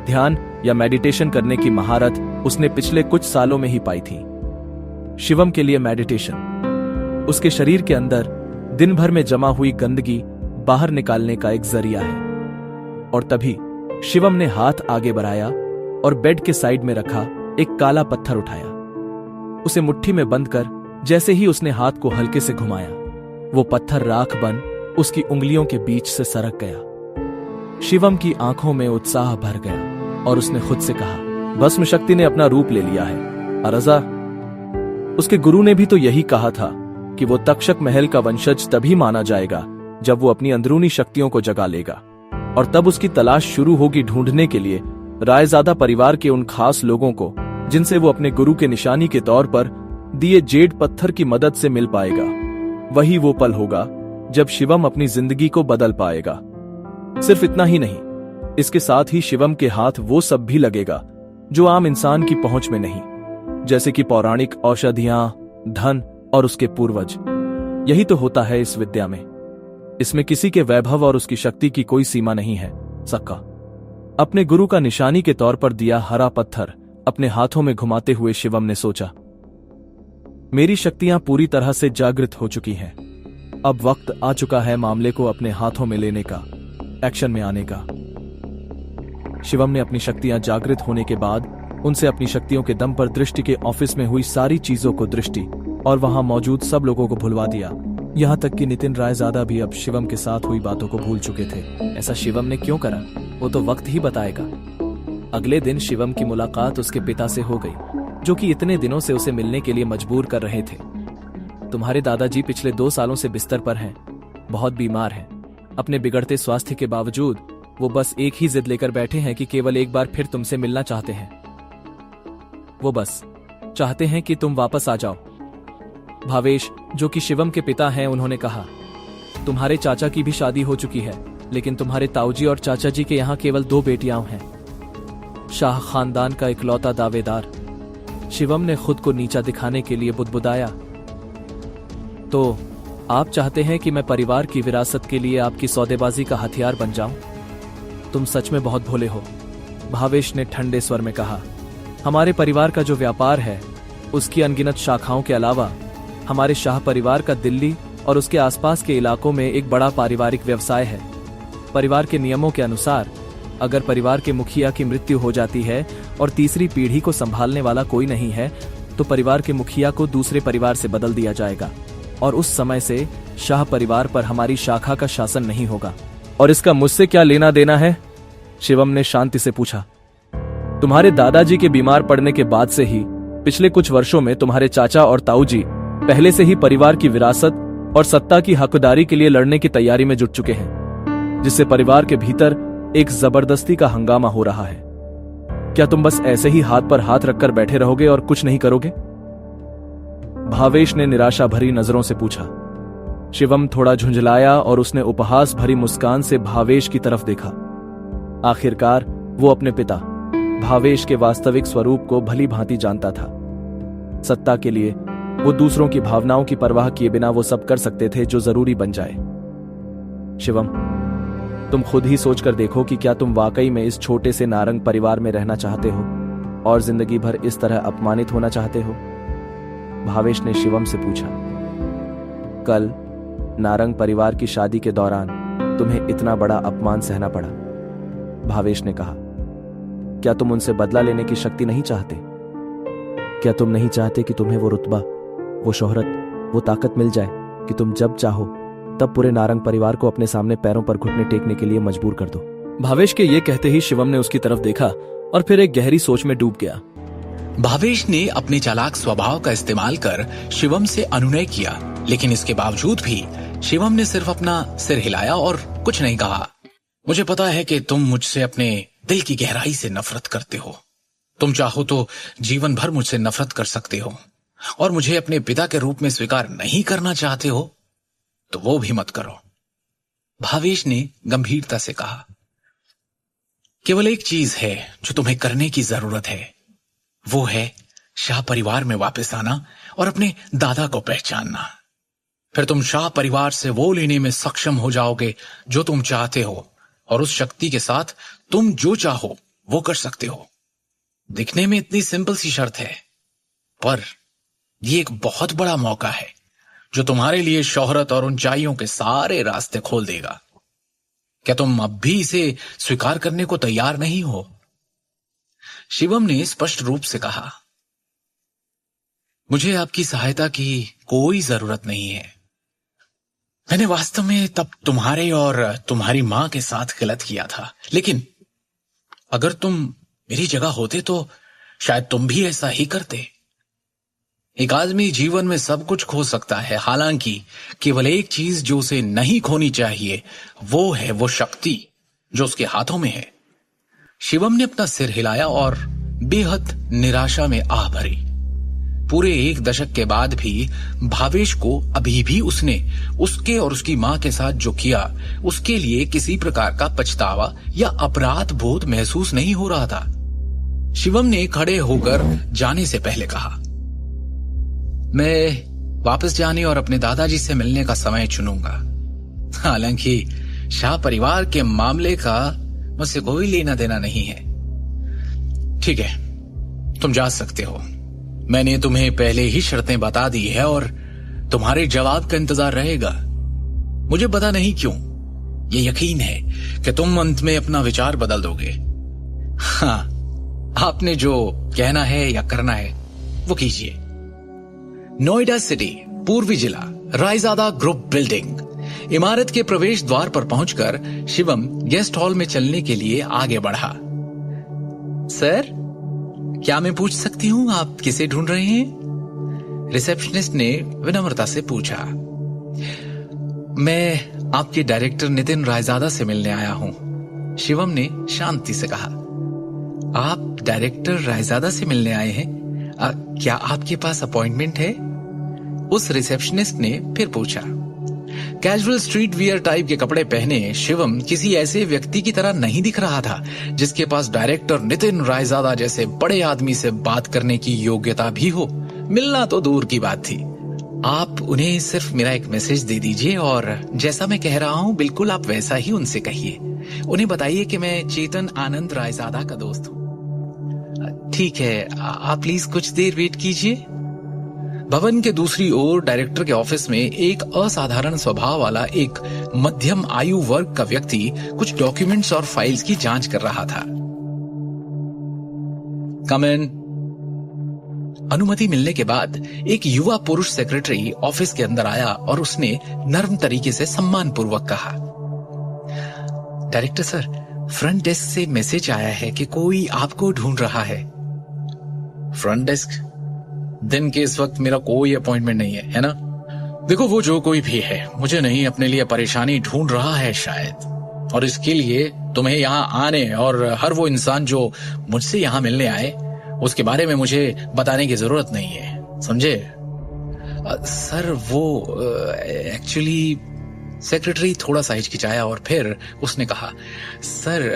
ध्यान या मेडिटेशन करने की महारत उसने पिछले कुछ सालों में ही पाई थी। शिवम के लिए मेडिटेशन उसके शरीर के अंदर दिन भर में जमा हुई गंदगी बाहर निकालने का एक जरिया है। और तभी शिवम ने हाथ आगे बढ़ाया और बेड के साइड में रखा एक काला पत्थर उठाया। उसे मुट्ठी में बंद कर जैसे ही उसने हाथ को हल्के से घुमाया, वो पत्थर राख बन उसकी उंगलियों के बीच से सरक गया। शिवम की आंखों में उत्साह भर गया और उसने खुद से कहा, भस्म शक्ति ने अपना रूप ले लिया है। अरजा, उसके गुरु ने भी तो यही कहा था कि वो तक्षक महल का वंशज तभी माना जाएगा जब वो अपनी अंदरूनी शक्तियों को जगा लेगा, और तब उसकी तलाश शुरू होगी ढूंढने के लिए रायजादा परिवार के उन खास लोगों को जिनसे वो अपने गुरु के निशानी के तौर पर दिए जेड पत्थर की मदद से मिल पाएगा। वही वो पल होगा जब शिवम अपनी जिंदगी को बदल पाएगा। सिर्फ इतना ही नहीं, इसके साथ ही शिवम के हाथ वो सब भी लगेगा जो आम इंसान की पहुंच में नहीं, जैसे कि पौराणिक औषधियां, धन और उसके पूर्वज। यही तो होता है इस विद्या में। इसमें किसी के वैभव और उसकी शक्ति की कोई सीमा नहीं है। सक्का अपने गुरु का निशानी के तौर पर दिया हरा पत्थर अपने हाथों में घुमाते हुए शिवम ने सोचा, मेरी शक्तियां पूरी तरह से जागृत हो चुकी हैं। अब वक्त आ चुका है मामले को अपने हाथों में लेने का, एक्शन में आने का। शिवम ने अपनी शक्तियां जागृत होने के बाद उनसे अपनी शक्तियों के दम पर दृष्टि के ऑफिस में हुई सारी चीजों को दृष्टि और वहां मौजूद सब लोगों को भुलवा दिया। यहाँ तक कि नितिन रायजादा भी अब शिवम के साथ हुई बातों को भूल चुके थे। ऐसा शिवम ने क्यों करा, वो तो वक्त ही बताएगा। अगले दिन शिवम की मुलाकात उसके पिता से हो गई, जो कि इतने दिनों से उसे मिलने के लिए मजबूर कर रहे थे। तुम्हारे दादाजी पिछले 2 सालों से बिस्तर पर हैं, बहुत बीमार हैं। अपने बिगड़ते स्वास्थ्य के बावजूद वो बस एक ही जिद लेकर बैठे हैं कि केवल एक बार फिर तुमसे मिलना चाहते हैं। वो बस चाहते हैं कि तुम वापस आ जाओ भावेश, जो कि शिवम के पिता हैं, उन्होंने कहा, तुम्हारे चाचा की भी शादी हो चुकी है, लेकिन तुम्हारे ताऊजी और चाचा जी के यहाँ केवल 2 बेटियां हैं। शाह खानदान का इकलौता दावेदार। शिवम ने खुद को नीचा दिखाने के लिए बुदबुदाया। तो आप चाहते हैं कि मैं परिवार की विरासत के लिए आपकी सौदेबाजी का हथियार बन जाऊं? तुम सच में बहुत भोले हो, भावेश ने ठंडे स्वर में कहा। हमारे परिवार का जो व्यापार है, उसकी अनगिनत शाखाओं के अलावा हमारे शाह परिवार का दिल्ली और उसके आसपास के इलाकों में एक बड़ा पारिवारिक व्यवसाय है। परिवार के नियमों के अनुसार अगर परिवार के मुखिया की मृत्यु हो जाती है और तीसरी पीढ़ी को संभालने वाला कोई नहीं है, तो परिवार के मुखिया को दूसरे परिवार से बदल दिया जाएगा और उस समय से शाह परिवार पर हमारी शाखा का शासन नहीं होगा। और इसका मुझसे क्या लेना देना है? शिवम ने शांति से पूछा। तुम्हारे दादाजी के बीमार पड़ने के बाद से ही पिछले कुछ वर्षों में तुम्हारे चाचा और ताऊजी पहले से ही परिवार की विरासत और सत्ता की हकदारी के लिए लड़ने की तैयारी में जुट चुके हैं, जिससे परिवार के भीतर एक जबरदस्ती का हंगामा हो रहा है। क्या तुम बस ऐसे ही हाथ पर हाथ रखकर बैठे रहोगे और कुछ नहीं करोगे? भावेश ने निराशा भरी नजरों से पूछा। शिवम थोड़ा झुंझलाया और उसने उपहास भरी मुस्कान से भावेश की तरफ देखा। आखिरकार वो अपने पिता भावेश के वास्तविक स्वरूप को भली भांति जानता था। सत्ता के लिए वो दूसरों की भावनाओं की परवाह किए बिना वो सब कर सकते थे जो जरूरी बन जाए। शिवम, तुम खुद ही सोचकर देखो कि क्या तुम वाकई में इस छोटे से नारंग परिवार में रहना चाहते हो और जिंदगी भर इस तरह अपमानित होना चाहते हो? भावेश ने शिवम से पूछा। कल नारंग परिवार की शादी के दौरान तुम्हें इतना बड़ा अपमान सहना पड़ा। भावेश ने कहा, क्या तुम उनसे बदला लेने की शक्ति नहीं चाहते? क्या तुम नहीं चाहते कि तुम्हें वो रुतबा, वो शोहरत, वो ताकत मिल जाए कि तुम जब चाहो तब पूरे नारंग परिवार को अपने सामने पैरों पर घुटने टेकने के लिए मजबूर कर दो? भावेश के ये कहते ही शिवम ने उसकी तरफ देखा और फिर एक गहरी सोच में डूब गया। भावेश ने अपने चालाक स्वभाव का इस्तेमाल कर शिवम से अनुनय किया, लेकिन इसके बावजूद भी शिवम ने सिर्फ अपना सिर हिलाया और कुछ नहीं कहा। मुझे पता है कि तुम मुझसे अपने दिल की गहराई से नफरत करते हो। तुम चाहो तो जीवन भर मुझसे नफरत कर सकते हो और मुझे अपने पिता के रूप में स्वीकार नहीं करना चाहते हो तो वो भी मत करो। भावेश ने गंभीरता से कहा, केवल एक चीज है जो तुम्हें करने की जरूरत है, वो है शाह परिवार में वापस आना और अपने दादा को पहचानना। फिर तुम शाह परिवार से वो लेने में सक्षम हो जाओगे जो तुम चाहते हो और उस शक्ति के साथ तुम जो चाहो वो कर सकते हो। दिखने में इतनी सिंपल सी शर्त है, पर ये एक बहुत बड़ा मौका है जो तुम्हारे लिए शोहरत और ऊंचाइयों के सारे रास्ते खोल देगा। क्या तुम अब भी इसे स्वीकार करने को तैयार नहीं हो? शिवम ने स्पष्ट रूप से कहा, मुझे आपकी सहायता की कोई जरूरत नहीं है। मैंने वास्तव में तब तुम्हारे और तुम्हारी मां के साथ गलत किया था, लेकिन अगर तुम मेरी जगह होते तो शायद तुम भी ऐसा ही करते। एक आदमी जीवन में सब कुछ खो सकता है, हालांकि केवल एक चीज जो उसे नहीं खोनी चाहिए वो है वो शक्ति जो उसके हाथों में है। शिवम ने अपना सिर हिलाया और बेहद निराशा में आह भरी। पूरे 1 दशक के बाद भी भावेश को अभी भी उसने उसके और उसकी मां के साथ जो किया उसके लिए किसी प्रकार का पछतावा या अपराध बोध महसूस नहीं हो रहा था। शिवम ने खड़े होकर जाने से पहले कहा, मैं वापस जाने और अपने दादाजी से मिलने का समय चुनूंगा। हालांकि शाह परिवार के मामले का मुझसे कोई लेना देना नहीं है। ठीक है, तुम जा सकते हो। मैंने तुम्हें पहले ही शर्तें बता दी है और तुम्हारे जवाब का इंतजार रहेगा। मुझे पता नहीं क्यों ये यकीन है कि तुम अंत में अपना विचार बदल दोगे। हाँ, आपने जो कहना है या करना है वो कीजिए। नोएडा सिटी, पूर्वी जिला, रायजादा ग्रुप बिल्डिंग। इमारत के प्रवेश द्वार पर पहुंचकर शिवम गेस्ट हॉल में चलने के लिए आगे बढ़ा। सर, क्या मैं पूछ सकती हूँ आप किसे ढूंढ रहे हैं? रिसेप्शनिस्ट ने विनम्रता से पूछा। मैं आपके डायरेक्टर नितिन रायजादा से मिलने आया हूँ, शिवम ने शांति से कहा। आप डायरेक्टर रायजादा से मिलने आए हैं? क्या आपके पास अपॉइंटमेंट है? उस रिसेप्शनिस्ट ने फिर पूछा। कैजुअल स्ट्रीट वियर टाइप के कपड़े पहने शिवम किसी ऐसे व्यक्ति की तरह नहीं दिख रहा था जिसके पास डायरेक्टर नितिन रायजादा जैसे बड़े आदमी से बात करने की योग्यता भी हो। मिलना तो दूर की बात थी। आप उन्हें सिर्फ मेरा एक मैसेज दे दीजिए और जैसा मैं कह रहा हूं बिल्कुल आप वैसा ही उनसे कहिए। उन्हें बताइए कि मैं चेतन आनंद रायजादा का दोस्त हूं। ठीक है, आप प्लीज कुछ देर वेट कीजिए। भवन के दूसरी ओर डायरेक्टर के ऑफिस में एक असाधारण स्वभाव वाला एक मध्यम आयु वर्ग का व्यक्ति कुछ डॉक्यूमेंट्स और फाइल्स की जांच कर रहा था। कम इन। अनुमति मिलने के बाद एक युवा पुरुष सेक्रेटरी ऑफिस के अंदर आया और उसने नर्म तरीके से सम्मान पूर्वक कहा, डायरेक्टर सर, फ्रंट डेस्क से मैसेज आया है कि कोई आपको ढूंढ रहा है। Front desk? दिन के इस वक्त मेरा कोई अपॉइंटमेंट नहीं है ना? देखो, वो जो कोई भी है मुझे नहीं अपने लिए परेशानी ढूंढ रहा है शायद, और इसके लिए तुम्हें यहाँ आने और हर वो इंसान जो मुझसे यहाँ मिलने आए उसके बारे में मुझे बताने की जरूरत नहीं है, समझे? सर वो एक्चुअली, सेक्रेटरी थोड़ा सा हिचकिचाया और फिर उसने कहा, सर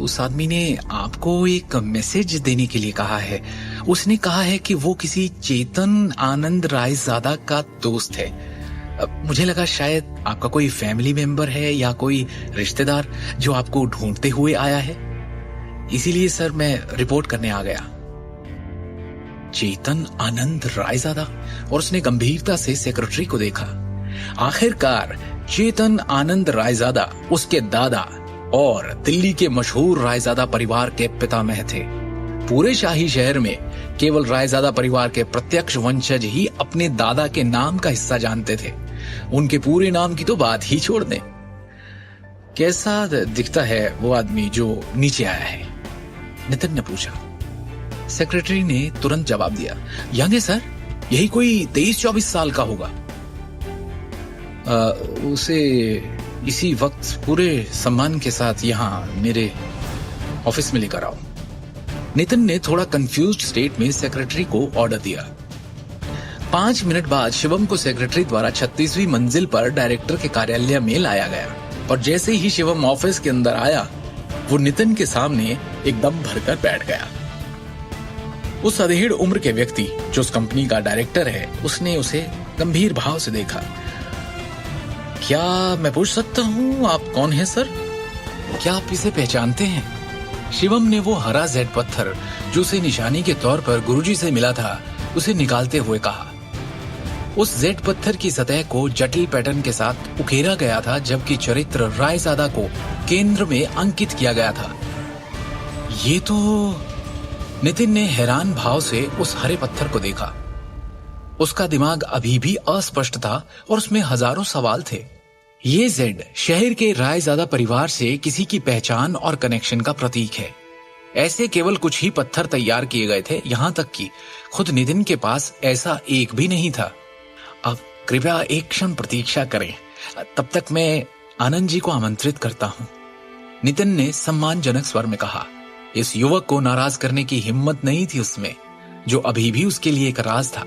उस आदमी ने आपको एक मैसेज देने के लिए कहा है। उसने कहा है कि वो किसी चेतन आनंद रायजादा का दोस्त है। मुझे लगा शायद आपका कोई फैमिली मेंबर है या कोई रिश्तेदार जो आपको ढूंढते हुए आया है, इसीलिए सर मैं रिपोर्ट करने आ गया। चेतन आनंद रायजादा? और उसने गंभीरता से सेक्रेटरी को देखा। आखिरकार चेतन आनंद रायजादा उसके दादा और दिल्ली के मशहूर रायजादा परिवार के पितामह थे। पूरे शाही शहर में केवल रायजादा परिवार के प्रत्यक्ष वंशज ही अपने दादा के नाम का हिस्सा जानते थे। उनके पूरे नाम की तो बात ही छोड़ दें। कैसा दिखता है वो आदमी जो नीचे आया है? नितिन ने पूछा। सेक्रेटरी ने तुरंत जवाब दिया, यंग है सर, यही कोई 23-24 साल का होगा। उसे इसी वक्त पूरे सम्मान के साथ यहाँ मेरे ऑफिस में लेकर आओ। नितिन ने थोड़ा कंफ्यूज्ड स्टेट में सेक्रेटरी को ऑर्डर दिया। 5 मिनट बाद शिवम को सेक्रेटरी द्वारा 36वीं मंजिल पर डायरेक्टर के कार्यालय में लाया गया और जैसे ही शिवम ऑफिस के अंदर आया वो नितिन के सामने एकदम भरकर बैठ गया। उस अधेड़ उम्र के व्यक्ति जो उस कंपनी का डायरेक्टर है, उसने उसे गंभीर भाव से देखा। क्या मैं पूछ सकता हूँ आप कौन हैं सर? क्या आप इसे पहचानते हैं? शिवम ने वो हरा जेड पत्थर जो उसे निशानी के तौर पर गुरुजी से मिला था उसे निकालते हुए कहा। उस जेड पत्थर की सतह को जटिल पैटर्न के साथ उकेरा गया था, जबकि चरित्र रायजादा को केंद्र में अंकित किया गया था। ये तो... नितिन ने हैरान भाव से उस हरे पत्थर को देखा। उसका दिमाग अभी भी अस्पष्ट था और उसमें हजारों सवाल थे। ये जेड शहर के रायजादा परिवार से किसी की पहचान और कनेक्शन का प्रतीक है। ऐसे केवल कुछ ही पत्थर तैयार किए गए थे, यहां तक कि खुद नितिन के पास ऐसा एक भी नहीं था। अब कृपया एक क्षण प्रतीक्षा करें, तब तक मैं आनंद जी को आमंत्रित करता हूं, नितिन ने सम्मानजनक स्वर में कहा। इस युवक को नाराज करने की हिम्मत नहीं थी उसमें, जो अभी भी उसके लिए एक राज था।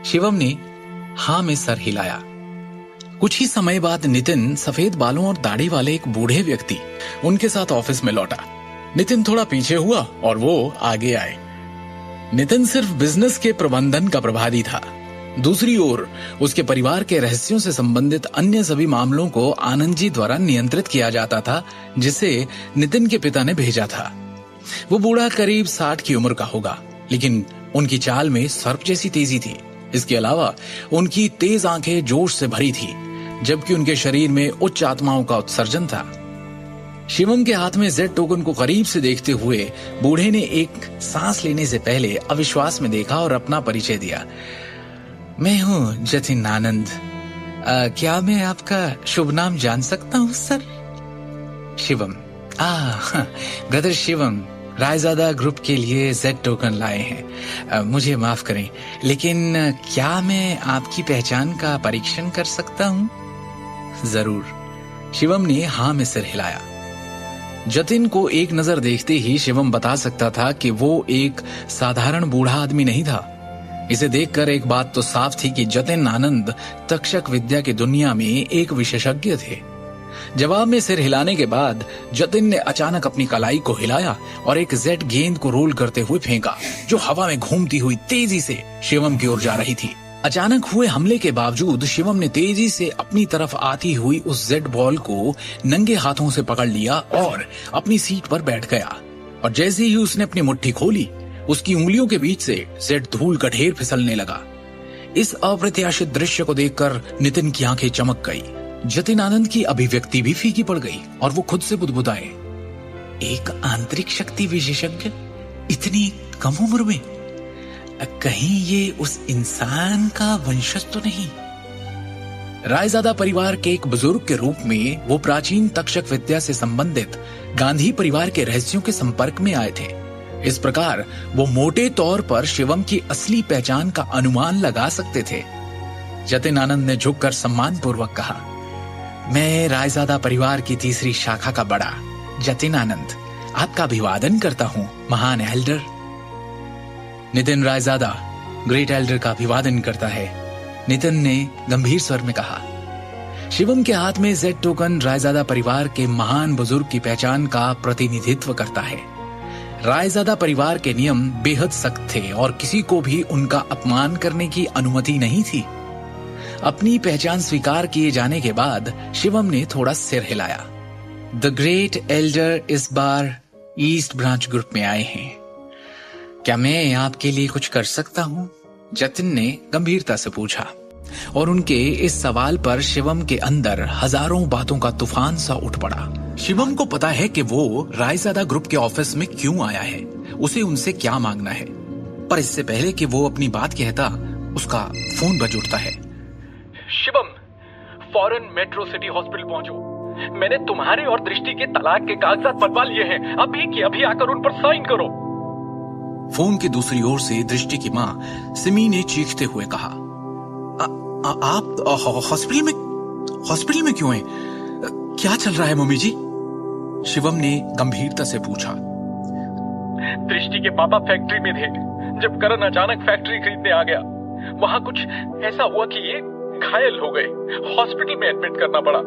शिवम ने हां में सर हिलाया। कुछ ही समय बाद नितिन सफेद बालों और दाढ़ी वाले एक बूढ़े व्यक्ति उनके साथ ऑफिस में लौटा। नितिन थोड़ा पीछे हुआ और वो आगे आए। नितिन सिर्फ बिजनेस के प्रबंधन का प्रभारी था। दूसरी ओर उसके परिवार के रहस्यों से संबंधित अन्य सभी मामलों को आनंद जी द्वारा नियंत्रित किया जाता था, जिसे नितिन के पिता ने भेजा था। वो बूढ़ा करीब 60 की उम्र का होगा, लेकिन उनकी चाल में सर्प जैसी तेजी थी। इसके अलावा उनकी तेज आंखें जोश से भरी थी, जबकि उनके शरीर में उच्च आत्माओं का उत्सर्जन था। शिवम के हाथ में जेड टोकन को करीब से देखते हुए बूढ़े ने एक सांस लेने से पहले अविश्वास में देखा और अपना परिचय दिया। मैं हूँ जतिन आनंद। क्या मैं आपका शुभ नाम जान सकता हूँ sir? Shivam. Brother Shivam Raizada group के लिए जेड टोकन लाए हैं। मुझे माफ करें, लेकिन क्या मैं आपकी पहचान का परीक्षण कर सकता हूँ? जरूर। शिवम ने हाँ में सिर हिलाया। जतिन को एक नजर देखते ही शिवम बता सकता था कि वो एक साधारण बूढ़ा आदमी नहीं था। इसे देखकर एक बात तो साफ थी कि जतिन आनंद तक्षक विद्या की दुनिया में एक विशेषज्ञ थे। जवाब में सिर हिलाने के बाद जतिन ने अचानक अपनी कलाई को हिलाया और एक जेट गेंद को रोल करते हुए फेंका, जो हवा में घूमती हुई तेजी से शिवम की ओर जा रही थी। अचानक हुए हमले के बावजूद शिवम ने तेजी से अपनी तरफ आती हुई उस जेट बॉल को नंगे हाथों से पकड़ लिया और अपनी सीट पर बैठ गया। और जैसे ही उसने अपनी मुट्ठी खोली, उसकी उंगलियों के बीच से जेट धूल का ढेर फिसलने लगा। इस अप्रत्याशित दृश्य को देखकर नितिन की आंखें चमक गई। जतिन आनंद की अभिव्यक्ति भी फीकी पड़ गई और वो खुद से बुदबुदाए, एक आंतरिक शक्ति विशेषज्ञ इतनी कम उम्र में, कहीं ये उस इंसान का वंशज तो नहीं? रायजादा परिवार के एक बुजुर्ग के रूप में वो प्राचीन तक्षक विद्या से संबंधित गांधी परिवार के रहस्यों के संपर्क में आए थे। इस प्रकार वो मोटे तौर पर शिवम की असली पहचान का अनुमान लगा सकते थे। जतिन आनंद ने झुककर सम्मानपूर्वक कहा, मैं रायजादा परिवार की तीसरी शाखा का बड़ा जतिन आनंद आपका अभिवादन करता हूं, महान Elder. Nitin Raizada great Elder का अभिवादन करता है, नितिन ने गंभीर स्वर में कहा। शिवम के हाथ में जेड टोकन रायजादा परिवार के महान बुजुर्ग की पहचान का प्रतिनिधित्व करता है। रायजादा परिवार के नियम बेहद सख्त थे और किसी को भी उनका अपमान करने की अनुमति नहीं थी। अपनी पहचान स्वीकार किए जाने के बाद शिवम ने थोड़ा सिर हिलाया। द ग्रेट एल्डर इस बार ईस्ट ब्रांच ग्रुप में आए हैं, क्या मैं आपके लिए कुछ कर सकता हूं? जतिन ने गंभीरता से पूछा और उनके इस सवाल पर शिवम के अंदर हजारों बातों का तूफान सा उठ पड़ा। शिवम को पता है कि वो रायजादा ग्रुप के ऑफिस में क्यों आया है, उसे उनसे क्या मांगना है, पर इससे पहले कि वो अपनी बात कहता, उसका फोन बज उठता है। शिवम, फौरन मेट्रो सिटी हॉस्पिटल पहुंचो। मैंने तुम्हारे और दृष्टि के तलाक के कागजात बनवा लिए हैं, अभी के अभी आकर उन पर साइन करो। फोन की दूसरी ओर से दृष्टि की मां सिमी ने चीखते हुए कहा, आप हॉस्पिटल में क्यों हैं? क्या चल रहा है मम्मी जी? शिवम ने गंभीरता से पूछा। दृष्टि के पापा फैक्ट्री में थे जब करण अचानक फैक्ट्री खरीदने आ गया। वहां कुछ ऐसा हुआ कि ये घायल हो गए, हॉस्पिटल में एडमिट करना पड़ा।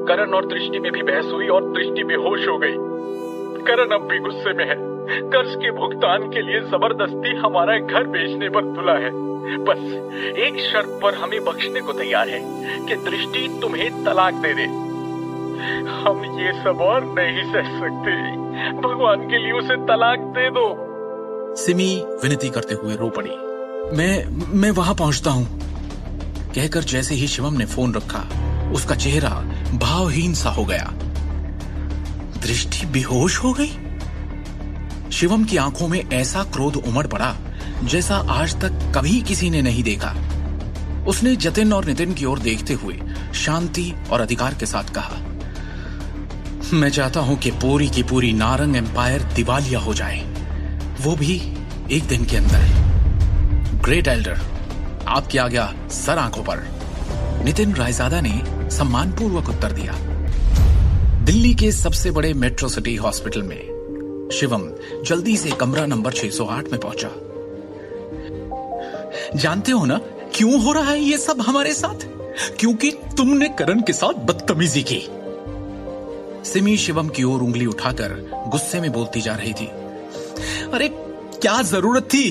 करण और दृष्टि में भी बहस हुई और दृष्टि बेहोश हो गई। करण अब भी गुस्से में है, कर्ज के भुगतान के लिए जबरदस्ती हमारा घर बेचने पर तुला है। बस एक शर्त पर हमें बख्शने को तैयार है कि दृष्टि तुम्हें तलाक दे दे। हम ये सब और नहीं सह सकते, भगवान के लिए उसे तलाक दे दो। सिमी विनती करते हुए रो पड़ी। मैं वहां पहुंचता हूं, कहकर जैसे ही शिवम ने फोन रखा, उसका चेहरा भावहीन सा हो गया। दृष्टि बेहोश हो गई। शिवम की आंखों में ऐसा क्रोध उमड़ पड़ा जैसा आज तक कभी किसी ने नहीं देखा। उसने जतिन और नितिन की ओर देखते हुए शांति और अधिकार के साथ कहा, मैं चाहता हूं कि पूरी की पूरी नारंग एम्पायर दिवालिया हो जाए, वो भी एक दिन के अंदर। ग्रेट एल्डर, आपकी आज्ञा सर आंखों पर। नितिन रायजादा ने सम्मानपूर्वक उत्तर दिया। दिल्ली के सबसे बड़े मेट्रो सिटी हॉस्पिटल में शिवम जल्दी से कमरा नंबर 608 में पहुंचा। जानते हो ना क्यों हो रहा है ये सब हमारे साथ? क्योंकि तुमने करण के साथ बदतमीजी की। सिमी शिवम की ओर उंगली उठाकर गुस्से में बोलती जा रही थी। अरे क्या जरूरत थी?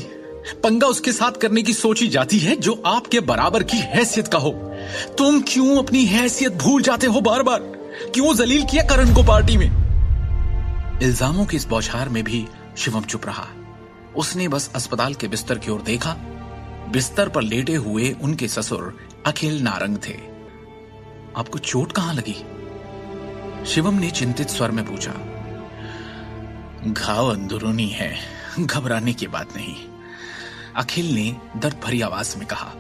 पंगा उसके साथ करने की सोची जाती है जो आपके बराबर की हैसियत का हो। तुम क्यों अपनी हैसियत भूल जाते हो बार बार? क्यों जलील किया करण को पार्टी में? इल्जामों की इस बौछार में भी शिवम चुप रहा। उसने बस अस्पताल के बिस्तर की ओर देखा। बिस्तर पर लेटे हुए उनके ससुर अखिल नारंग थे। आपको चोट कहां लगी? शिवम ने चिंतित स्वर में पूछा। घाव अंदरूनी है, घबराने की बात नहीं, अखिल ने दर्द भरी आवाज में कहा।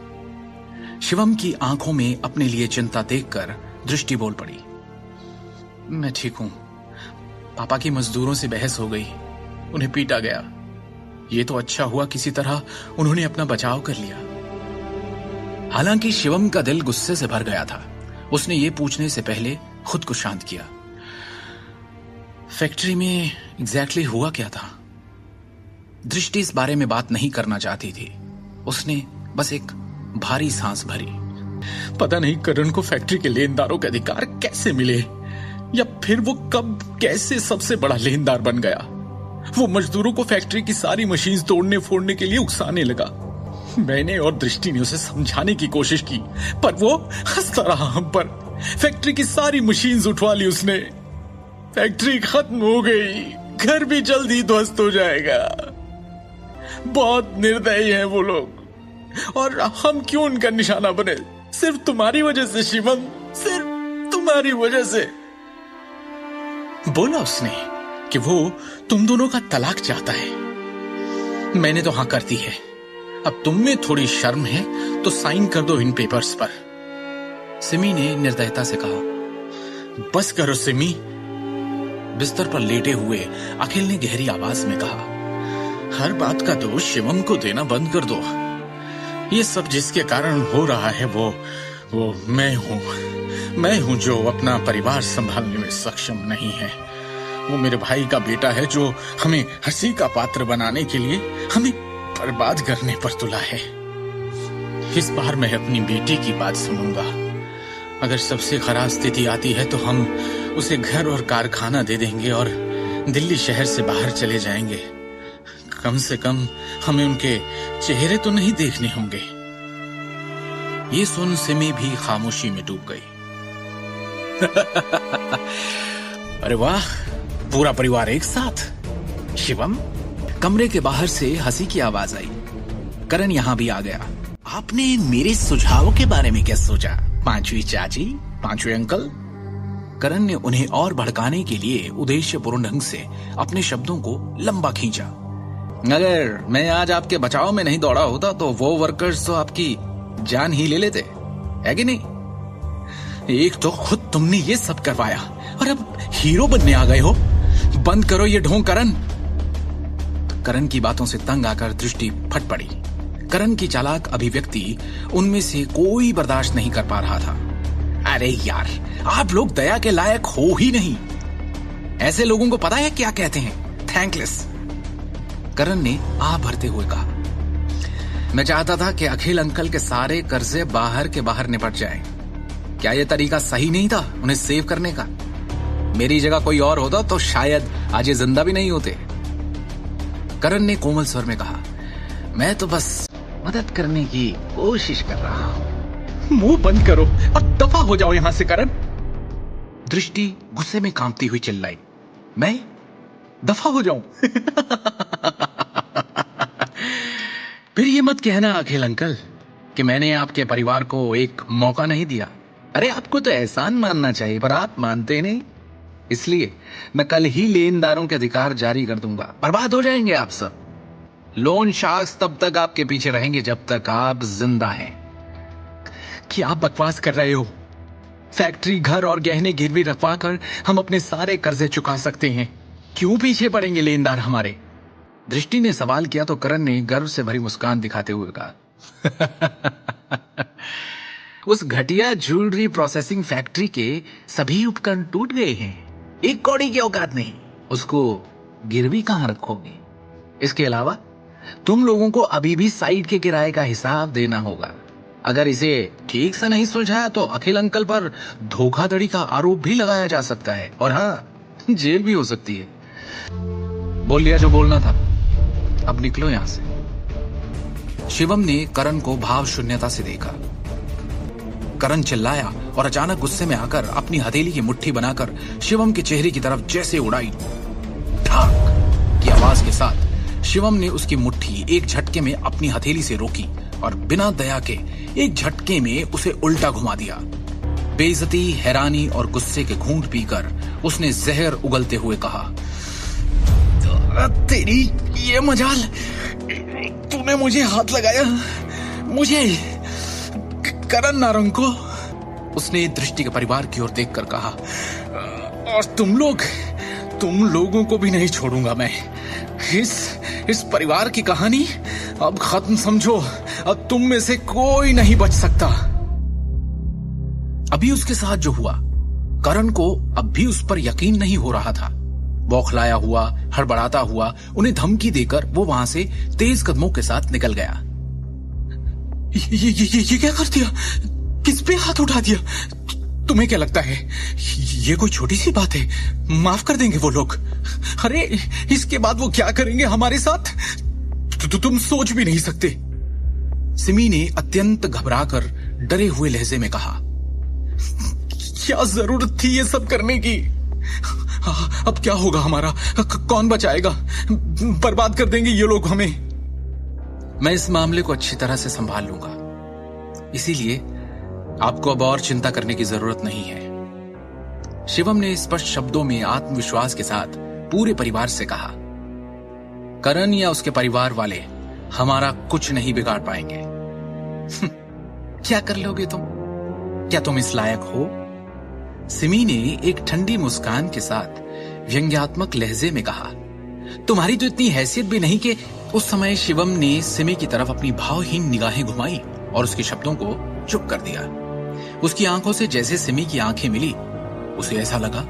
शिवम की आंखों में अपने लिए चिंता देखकर दृष्टि बोल पड़ी। मैं ठीक हूं, पापा की मजदूरों से बहस हो गई, उन्हें पीटा गया। ये तो अच्छा हुआ किसी तरह उन्होंने अपना बचाव कर लिया। हालांकि शिवम का दिल गुस्से से भर गया था। उसने ये पूछने से पहले खुद को शांत किया। फैक्ट्री में एग्जैक्टली हुआ क्या था? दृष्टि इस बारे में बात नहीं करना चाहती थी। उसने बस एक भारी सांस भरी। पता नहीं करण को फैक्ट्री के लेनदारों के अधिकार कैसे मिले, या फिर वो कब कैसे सबसे बड़ा लेनदार बन गया। वो मजदूरों को फैक्ट्री की सारी मशीन तोड़ने फोड़ने के लिए उकसाने लगा। मैंने और दृष्टि ने उसे समझाने की कोशिश की, पर वो हंसता रहा हम पर। फैक्ट्री की सारी मशीन्स उठवा ली उसने। फैक्ट्री खत्म हो गई, घर भी जल्दी ध्वस्त हो जाएगा। बहुत निर्दयी हैं वो लोग, और हम क्यों उनका निशाना बने? सिर्फ तुम्हारी वजह से शिवम, सिर्फ तुम्हारी वजह से। बोला उसने कि वो तुम दोनों का तलाक चाहता है। मैंने तो हाँ कर दी है। अब तुम में थोड़ी शर्म है तो साइन कर दो इन पेपर्स पर। सिमी ने निर्दयता से कहा। बस करो सिमी। बिस्तर पर लेटे हुए अखिल ने गहरी आवाज में कहा, हर बात का दोष शिवम को देना बंद कर दो। ये सब जिसके कारण हो रहा है वो मैं हूं जो अपना परिवार संभालने में सक्षम नहीं है। वो मेरे भाई का बेटा है जो हमें हंसी का पात्र बनाने के लिए हमें बर्बाद करने पर तुला है। इस बार मैं अपनी बेटी की बात सुनूंगा। अगर सबसे खराब स्थिति आती है तो हम उसे घर और कारखाना दे देंगे और दिल्ली शहर से बाहर चले जाएंगे। कम से कम हमें उनके चेहरे तो नहीं देखने होंगे। ये सुन सिमी भी खामोशी में डूब गई। अरे वाह, पूरा परिवार एक साथ। शिवम, कमरे के बाहर से हंसी की आवाज आई। करण यहां भी आ गया। आपने मेरे सुझाव के बारे में क्या सोचा, पांचवी चाची, पांचवे अंकल? करण ने उन्हें और भड़काने के लिए उद्देश्यपूर्ण ढंग से अपने शब्दों को लंबा खींचा। अगर मैं आज आपके बचाव में नहीं दौड़ा होता तो वो वर्कर्स तो आपकी जान ही ले लेते, है कि नहीं? एक तो खुद तुमने ये सब करवाया और अब हीरो बनने आ गए हो। बंद करो ये ढोंग करण। करण की बातों से तंग आकर दृष्टि फट पड़ी। करण की चालाक अभिव्यक्ति उनमें से कोई बर्दाश्त नहीं कर पा रहा था। अरे यार, आप लोग दया के लायक हो ही नहीं। ऐसे लोगों को पता है क्या कहते हैं? थैंकलेस। करण ने आह भरते हुए कहा, मैं चाहता था कि अखिल अंकल के सारे कर्जे बाहर के बाहर निपट जाएं। क्या यह तरीका सही नहीं था उन्हें सेव करने का? मेरी जगह कोई और होता तो शायद आज ये जिंदा भी नहीं होते। करण ने कोमल स्वर में कहा, मैं तो बस मदद करने की कोशिश कर रहा हूं। मुंह बंद करो और दफा हो जाओ यहां से करण। दृष्टि गुस्से में कांपती हुई चिल्लाई, मैं दफा हो जाऊं? फिर ये मत कहना अखिल अंकल कि मैंने आपके परिवार को एक मौका नहीं दिया। अरे आपको तो एहसान मानना चाहिए, पर आप मानते नहीं। इसलिए मैं कल ही लेनदारों के अधिकार जारी कर दूंगा। बर्बाद हो जाएंगे आप सब। लोन शार्क्स तब तक आपके पीछे रहेंगे जब तक आप जिंदा हैं। क्या आप बकवास कर रहे हो? फैक्ट्री, घर और गहने गिरवी रखवा कर हम अपने सारे कर्जे चुका सकते हैं। क्यों पीछे पड़ेंगे लेनदार हमारे? दृष्टि ने सवाल किया तो करण ने गर्व से भरी मुस्कान दिखाते हुए कहा, उस घटिया ज्वेलरी प्रोसेसिंग फैक्ट्री के सभी उपकरण टूट गए हैं। एक कौड़ी की औकात नहीं, उसको गिरवी कहां रखोगे? इसके अलावा तुम लोगों को अभी भी साइट के किराए का हिसाब देना होगा। अगर इसे ठीक से नहीं सुलझाया तो अखिल अंकल पर धोखाधड़ी का आरोप भी लगाया जा सकता है, और हाँ, जेल भी हो सकती है। बोल लिया जो बोलना था, अब निकलो यहां से। शिवम ने करण को भाव शून्यता से देखा। करण चिल्लाया और अचानक गुस्से में आकर अपनी हथेली की मुट्ठी बनाकर शिवम के चेहरे की तरफ जैसे उड़ाई। ठाक की आवाज के साथ शिवम ने उसकी मुट्ठी एक झटके में अपनी हथेली से रोकी और बिना दया के एक झटके में उसे उल्टा घुमा दिया। बेइज्जती, हैरानी और गुस्से के घूंट पीकर उसने जहर उगलते हुए कहा, तेरी ये मजाल, तूने मुझे हाथ लगाया, मुझे, करण नारंग को। उसने दृष्टि के परिवार की ओर देखकर कहा, और तुम लोगों को भी नहीं छोड़ूंगा मैं। इस परिवार की कहानी अब खत्म समझो। अब तुम में से कोई नहीं बच सकता। अभी उसके साथ जो हुआ, करण को अब भी उस पर यकीन नहीं हो रहा था। बौखलाया हुआ, हड़बड़ाता हुआ उन्हें धमकी देकर वो वहां से तेज कदमों के साथ निकल गया। ये क्या कर दिया? किस पे हाथ उठा दिया? तुम्हें क्या लगता है ये कोई छोटी सी बात है? माफ कर देंगे वो लोग? अरे इसके बाद वो क्या करेंगे हमारे साथ तुम सोच भी नहीं सकते। सिमी ने अत्यंत घबराकर डरे हुए लहजे में कहा, क्या जरूरत थी ये सब करने की? अब क्या होगा हमारा? कौन बचाएगा? बर्बाद कर देंगे ये लोग हमें। मैं इस मामले को अच्छी तरह से संभाल लूंगा, इसीलिए आपको अब और चिंता करने की जरूरत नहीं है। शिवम ने स्पष्ट शब्दों में आत्मविश्वास के साथ पूरे परिवार से कहा, करण या उसके परिवार वाले हमारा कुछ नहीं बिगाड़ पाएंगे। क्या कर लोगे तुम? क्या तुम इस लायक हो? सिमी ने एक ठंडी मुस्कान के साथ व्यंग्यात्मक लहजे में कहा, तुम्हारी तो इतनी हैसियत भी नहीं कि उस समय शिवम ने सिमी की तरफ अपनी भावहीन निगाहें घुमाई और उसके शब्दों को चुप कर दिया। उसकी आंखों से जैसे सिमी की आंखें मिली, उसे ऐसा लगा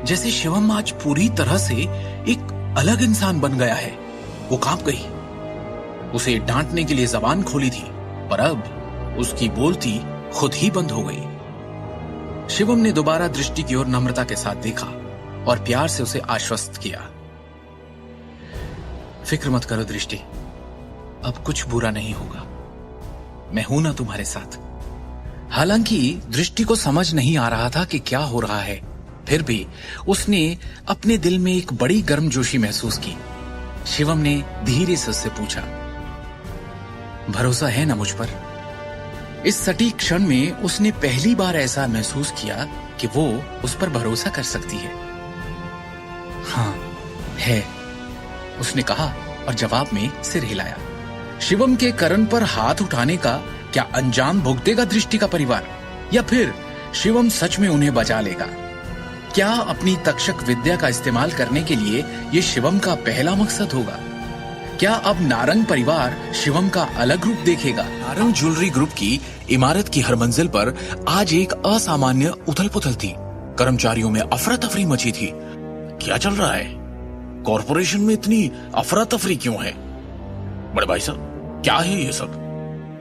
जैसे शिवम आज पूरी तरह से एक अलग इंसान बन गया है। वो कांप गई। उसे डांटने के लिए जबान खोली थी, पर अब उसकी बोलती खुद ही बंद हो गई। शिवम ने दोबारा दृष्टि की ओर नम्रता के साथ देखा और प्यार से उसे आश्वस्त किया, फिक्र मत करो दृष्टि, अब कुछ बुरा नहीं होगा, मैं हूं ना तुम्हारे साथ। हालांकि दृष्टि को समझ नहीं आ रहा था कि क्या हो रहा है, फिर भी उसने अपने दिल में एक बड़ी गर्मजोशी महसूस की। शिवम ने धीरे से उससे पूछा, भरोसा है ना मुझ पर? इस सटीक क्षण में उसने पहली बार ऐसा महसूस किया कि वो उस पर भरोसा कर सकती है। हाँ है, उसने कहा और जवाब में सिर हिलाया। शिवम के करण पर हाथ उठाने का क्या अंजाम भुगतेगा दृष्टि का परिवार, या फिर शिवम सच में उन्हें बचा लेगा? क्या अपनी तक्षक विद्या का इस्तेमाल करने के लिए ये शिवम का पहला मकसद होगा? क्या अब नारंग परिवार शिवम का अलग रूप देखेगा? नारंग ज्वेलरी ग्रुप की इमारत की हर मंजिल पर आज एक असामान्य उथल पुथल थी। कर्मचारियों में अफरा तफरी मची थी। क्या चल रहा है? कॉरपोरेशन में इतनी अफरा तफरी क्यों है? बड़े भाई साहब, क्या है ये सब?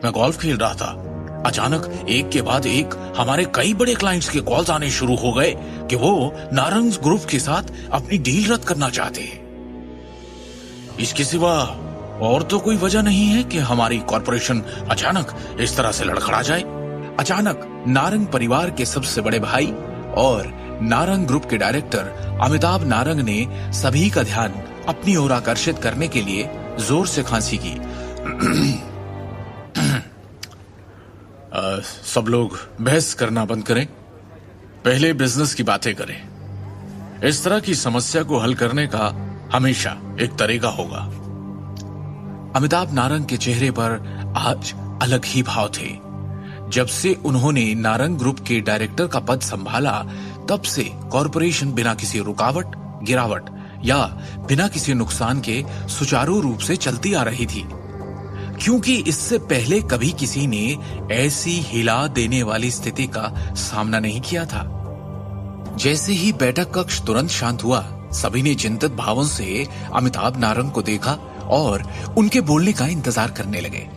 मैं गोल्फ खेल रहा था, अचानक एक के बाद एक हमारे कई बड़े क्लाइंट्स के कॉल्स आने शुरू हो गए कि वो नारंग ग्रुप के साथ अपनी डील रद्द करना चाहते हैं। इसके सिवा और तो कोई वजह नहीं है कि हमारी कॉरपोरेशन अचानक इस तरह से लड़खड़ा जाए। अचानक नारंग परिवार के सबसे बड़े भाई और नारंग ग्रुप के डायरेक्टर अमिताभ नारंग ने सभी का ध्यान अपनी ओर आकर्षित करने के लिए जोर से खांसी की। सब लोग बहस करना बंद करें, पहले बिजनेस की बातें करें। इस तरह की समस्या को हल करने का हमेशा एक तरीका होगा। अमिताभ नारंग के चेहरे पर आज अलग ही भाव थे। जब से उन्होंने नारंग ग्रुप के डायरेक्टर का पद संभाला, तब से कॉरपोरेशन बिना किसी रुकावट, गिरावट या बिना किसी नुकसान के सुचारू रूप से चलती आ रही थी, क्योंकि इससे पहले कभी किसी ने ऐसी हिला देने वाली स्थिति का सामना नहीं किया था। जैसे ही बैठक कक्ष तुरंत शांत हुआ, सभी ने चिंतित भावों से अमिताभ नारंग को देखा और उनके बोलने का इंतजार करने लगे।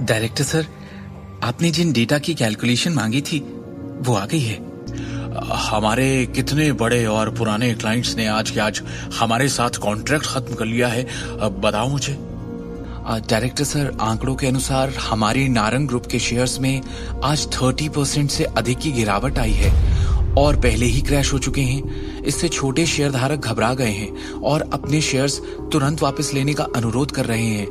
डायरेक्टर सर, आपने जिन डेटा की कैलकुलेशन मांगी थी वो आ गई है। हमारे कितने बड़े और पुराने क्लाइंट्स ने आज के आज हमारे साथ कॉन्ट्रैक्ट खत्म कर लिया है, बताओ मुझे। डायरेक्टर सर, आंकड़ों के अनुसार हमारे नारंग ग्रुप के शेयर्स में आज 30% से अधिक की गिरावट आई है और पहले ही क्रैश हो चुके हैं। इससे छोटे शेयर धारक घबरा गए हैं और अपने शेयर्स तुरंत वापस लेने का अनुरोध कर रहे हैं।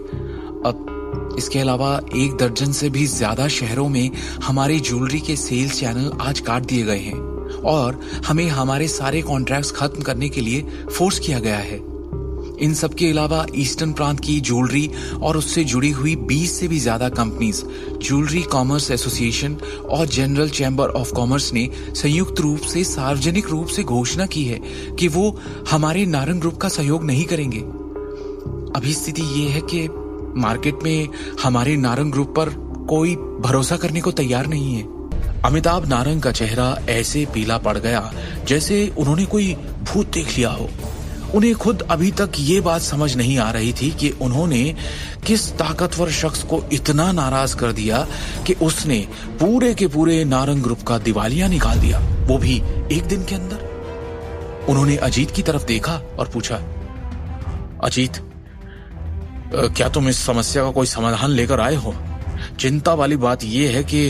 अब इसके अलावा 1 दर्जन से भी ज्यादा शहरों में हमारी ज्वेलरी के सेल्स चैनल आज काट दिए गए हैं और हमें हमारे सारे कॉन्ट्रैक्ट्स खत्म करने के लिए फोर्स किया गया है। इन सब के अलावा ईस्टर्न प्रांत की ज्वेलरी और उससे जुड़ी हुई 20 से भी ज्यादा कंपनीज, ज्वेलरी कॉमर्स एसोसिएशन और जनरल चैम्बर ऑफ कॉमर्स ने संयुक्त रूप से सार्वजनिक रूप से घोषणा की है कि वो हमारे नारंग ग्रुप का सहयोग नहीं करेंगे। अभी स्थिति ये है कि मार्केट में हमारे नारंग ग्रुप पर कोई भरोसा करने को तैयार नहीं है। अमिताभ नारंग का चेहरा ऐसे पीला पड़ गया जैसे उन्होंने कोई भूत देख लिया हो। उन्हें खुद अभी तक ये बात समझ नहीं आ रही थी कि उन्होंने किस ताकतवर शख्स को इतना नाराज कर दिया कि उसने पूरे के पूरे नारंग ग्रुप का दिवालिया निकाल दिया, वो भी एक दिन के अंदर। उन्होंने अजीत की तरफ देखा और पूछा, अजीत, क्या तुम इस समस्या का कोई समाधान लेकर आए हो? चिंता वाली बात यह है कि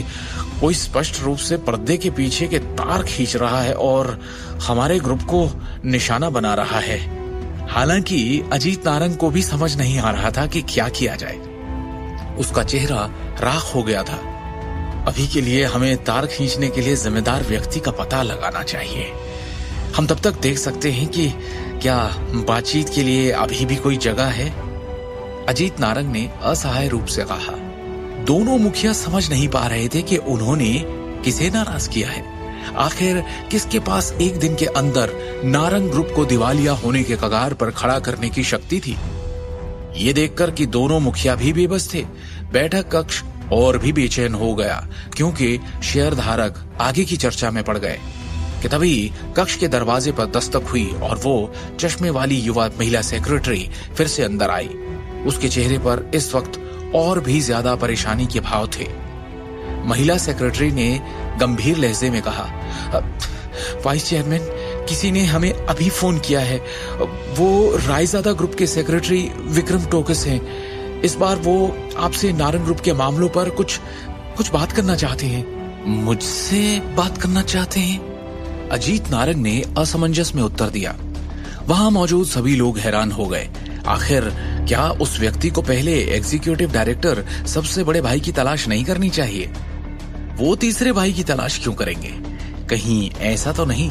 कोई स्पष्ट रूप से पर्दे के पीछे के तार खींच रहा है और हमारे ग्रुप को निशाना बना रहा है। हालांकि अजीत नारंग को भी समझ नहीं आ रहा था कि क्या किया जाए। उसका चेहरा राख हो गया था। अभी के लिए हमें तार खींचने के लिए जिम्मेदार व्यक्ति का पता लगाना चाहिए। हम तब तक देख सकते हैं कि क्या बातचीत के लिए अभी भी कोई जगह है। अजीत नारंग ने असहाय रूप से कहा। दोनों मुखिया समझ नहीं पा रहे थे कि उन्होंने किसे नाराज किया है। आखिर किसके पास एक दिन के अंदर नारंग ग्रुप को दिवालिया होने के कगार पर खड़ा करने की शक्ति थी। ये देखकर कि दोनों मुखिया भी बेबस थे, बैठक कक्ष और भी बेचैन हो गया, क्योंकि शेयरधारक आगे की चर्चा में पड़ गए कि तभी कक्ष के दरवाजे पर दस्तक हुई और वो चश्मे वाली युवा महिला सेक्रेटरी फिर से अंदर आई। उसके चेहरे पर इस वक्त और भी ज्यादा परेशानी के भाव थे। महिला सेक्रेटरी ने गंभीर लहजे में कहा, वाइस चेयरमैन, किसी ने हमें अभी फोन किया है। वो रायजादा ग्रुप के सेक्रेटरी विक्रम टोकस हैं। इस बार वो आपसे नारंग ग्रुप के मामलों पर कुछ बात करना चाहते हैं। मुझसे बात करना चाहते हैं? अजीत नारंग ने असमंजस में उत्तर दिया। वहां मौजूद सभी लोग हैरान हो गए। आखिर क्या उस व्यक्ति को पहले एग्जीक्यूटिव डायरेक्टर सबसे बड़े भाई की तलाश नहीं करनी चाहिए? वो तीसरे भाई की तलाश क्यों करेंगे? कहीं ऐसा तो नहीं?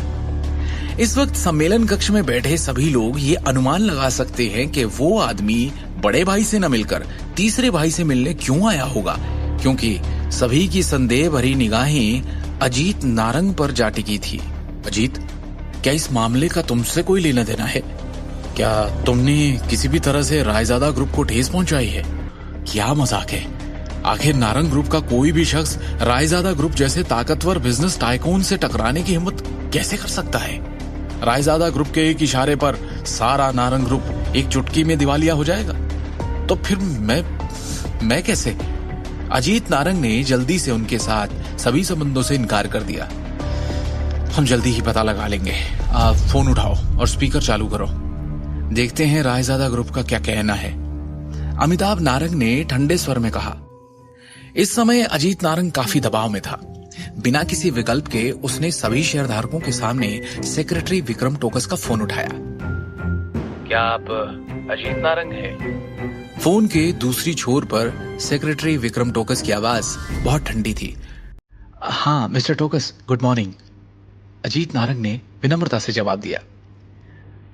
इस वक्त सम्मेलन कक्ष में बैठे सभी लोग ये अनुमान लगा सकते हैं कि वो आदमी बड़े भाई से न मिलकर तीसरे भाई से मिलने क्यों आया होगा, क्योंकि सभी की संदेह भरी निगाहें अजीत नारंग पर जा टिकी थी। अजीत, क्या इस मामले का तुमसे कोई लेना देना है? क्या तुमने किसी भी तरह से रायजादा ग्रुप को ठेस पहुंचाई है? क्या मजाक है? आखिर नारंग ग्रुप का कोई भी शख्स रायजादा ग्रुप जैसे ताकतवर बिजनेस टाइकून से टकराने की हिम्मत कैसे कर सकता है? रायजादा ग्रुप के एक इशारे पर सारा नारंग ग्रुप एक चुटकी में दिवालिया हो जाएगा। तो फिर मैं कैसे? अजीत नारंग ने जल्दी से उनके साथ सभी संबंधों से इनकार कर दिया। हम जल्दी ही पता लगा लेंगे। आप फोन उठाओ और स्पीकर चालू करो। देखते हैं रायजादा ग्रुप का क्या कहना है। अमिताभ नारंग ने ठंडे स्वर में कहा। इस समय अजीत नारंग काफी दबाव में था। बिना किसी विकल्प के उसने सभी शेयरधारकों के सामने सेक्रेटरी विक्रम टोकस का फोन उठाया। क्या आप अजीत नारंग हैं? फोन के दूसरी छोर पर सेक्रेटरी विक्रम टोकस की आवाज बहुत ठंडी थी। हाँ mister Tokas, good morning. Ajit Narang ने विनम्रता से जवाब दिया।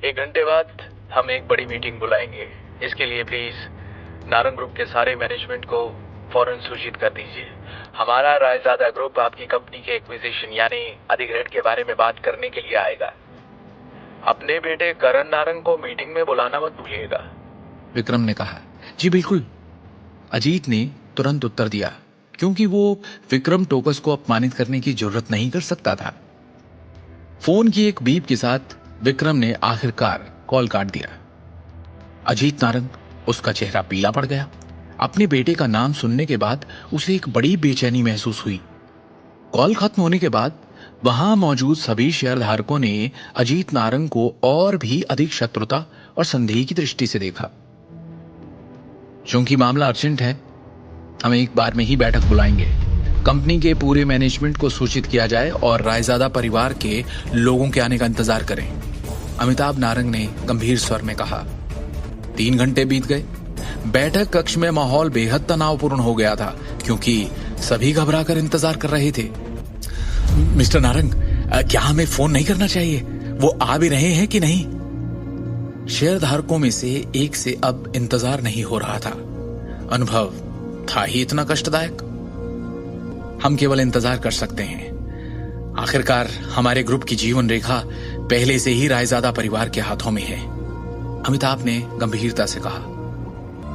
1 घंटे बाद हम एक बड़ी मीटिंग बुलाएंगे। इसके लिए प्लीज नारंग ग्रुप के सारे मैनेजमेंट को फौरन सूचित कर दीजिए। हमारा रायजादा ग्रुप आपकी कंपनी के एक्विजिशन यानी अधिग्रहण के बारे में बात करने के लिए आएगा। अपने बेटे करण नारंग को मीटिंग में बुलाना मत भूलिएगा, विक्रम ने कहा। जी बिल्कुल, अजीत ने तुरंत उत्तर दिया, क्योंकि वो विक्रम टोकस को अपमानित करने की जरूरत नहीं कर सकता था। फोन की एक बीप के साथ विक्रम ने आखिरकार कॉल काट दिया। अजीत नारंग, उसका चेहरा पीला पड़ गया। अपने बेटे का नाम सुनने के बाद उसे एक बड़ी बेचैनी महसूस हुई। कॉल खत्म होने के बाद वहां मौजूद सभी शेयरधारकों ने अजीत नारंग को और भी अधिक शत्रुता और संदेह की दृष्टि से देखा। चूंकि मामला अर्जेंट है, हम एक बार में ही बैठक बुलाएंगे। कंपनी के पूरे मैनेजमेंट को सूचित किया जाए और रायजादा परिवार के लोगों के आने का इंतजार करें, अमिताभ नारंग ने गंभीर स्वर में कहा। 3 घंटे बीत गए। बैठक कक्ष में माहौल बेहद तनावपूर्ण हो गया था, क्योंकि सभी घबराकर इंतजार कर रहे थे। मिस्टर नारंग, क्या हमें फोन नहीं करना चाहिए? वो आ भी रहे हैं कि नहीं? शेयरधारकों में से एक से अब इंतजार नहीं हो रहा था। अनुभव था ही इतना कष्टदायक। हम केवल इंतजार कर सकते हैं। आखिरकार हमारे ग्रुप की जीवन रेखा पहले से ही रायजादा परिवार के हाथों में है, अमिताभ ने गंभीरता से कहा।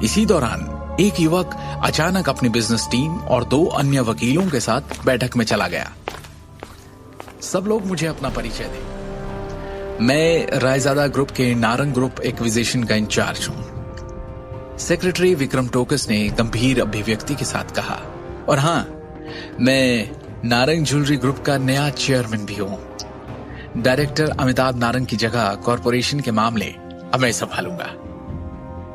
इसी दौरान एक युवक अचानक अपनी बिजनेस टीम और 2 अन्य वकीलों के साथ बैठक में चला गया। सब लोग मुझे अपना परिचय दें। मैं रायजादा ग्रुप के नारंग ग्रुप एक्विजिशन का इंचार्ज हूं। सेक्रेटरी विक्रम टोकस ने गंभीर अभिव्यक्ति के साथ कहा। और हां, मैं नारंग ज्वेलरी ग्रुप का नया चेयरमैन भी हूं। डायरेक्टर अमिताभ नारंग की जगह कॉरपोरेशन के मामले अब मैं संभालूंगा।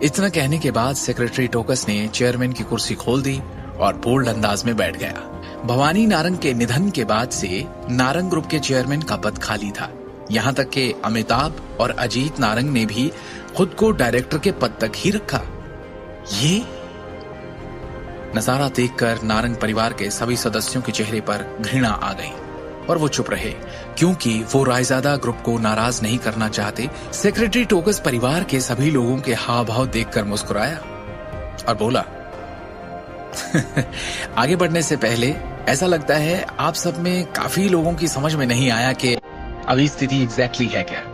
इतना कहने के बाद सेक्रेटरी टोकस ने चेयरमैन की कुर्सी खोल दी और बोल्ड अंदाज में बैठ गया। भवानी नारंग के निधन के बाद से नारंग ग्रुप के चेयरमैन का पद खाली था। यहां तक कि अमिताभ और अजीत नारंग ने भी खुद को डायरेक्टर के पद तक ही रखा। ये नजारा देखकर नारंग परिवार के सभी सदस्यों के चेहरे पर घृणा आ गई और वो चुप रहे, क्योंकि वो रायजादा ग्रुप को नाराज नहीं करना चाहते। सेक्रेटरी टोकस परिवार के सभी लोगों के हाव भाव देखकर मुस्कुराया और बोला, आगे बढ़ने से पहले ऐसा लगता है आप सब में काफी लोगों की समझ में नहीं आया कि अभी स्थिति एग्जैक्टली है क्या।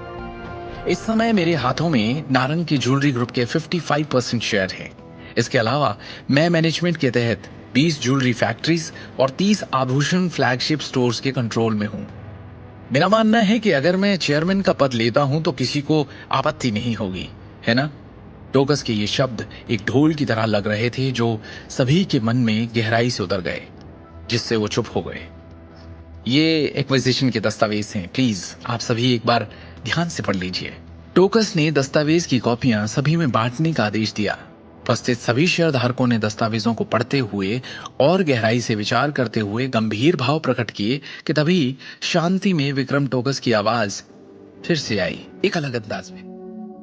इस समय मेरे हाथों में नारंग की ज्वेलरी ग्रुप के 55% शेयर हैं। इसके अलावा मैं मैनेजमेंट के तहत 20 ज्वेलरी फैक्ट्रीज और 30 आभूषण फ्लैगशिप स्टोर्स के कंट्रोल में हूं। मेरा मानना है कि अगर मैं चेयरमैन का पद लेता हूं तो किसी को आपत्ति नहीं होगी, है ना? टोकस के ये शब्द एक ढोल की तरह लग रहे थे जो सभी के मन में गहराई से उतर गए, जिससे वो चुप हो गए। ये एक्विजिशन के दस्तावेज हैं, प्लीज आप सभी एक बार ध्यान से पढ़ लीजिए। टोकस ने दस्तावेज की कॉपियां सभी में बांटने का आदेश दिया। उपस्थित सभी शेयर धारकों ने दस्तावेजों को पढ़ते हुए और गहराई से विचार करते हुए गंभीर भाव प्रकट किए कि तभी शांति में विक्रम टोकस की आवाज फिर से आई, एक अलग अंदाज में।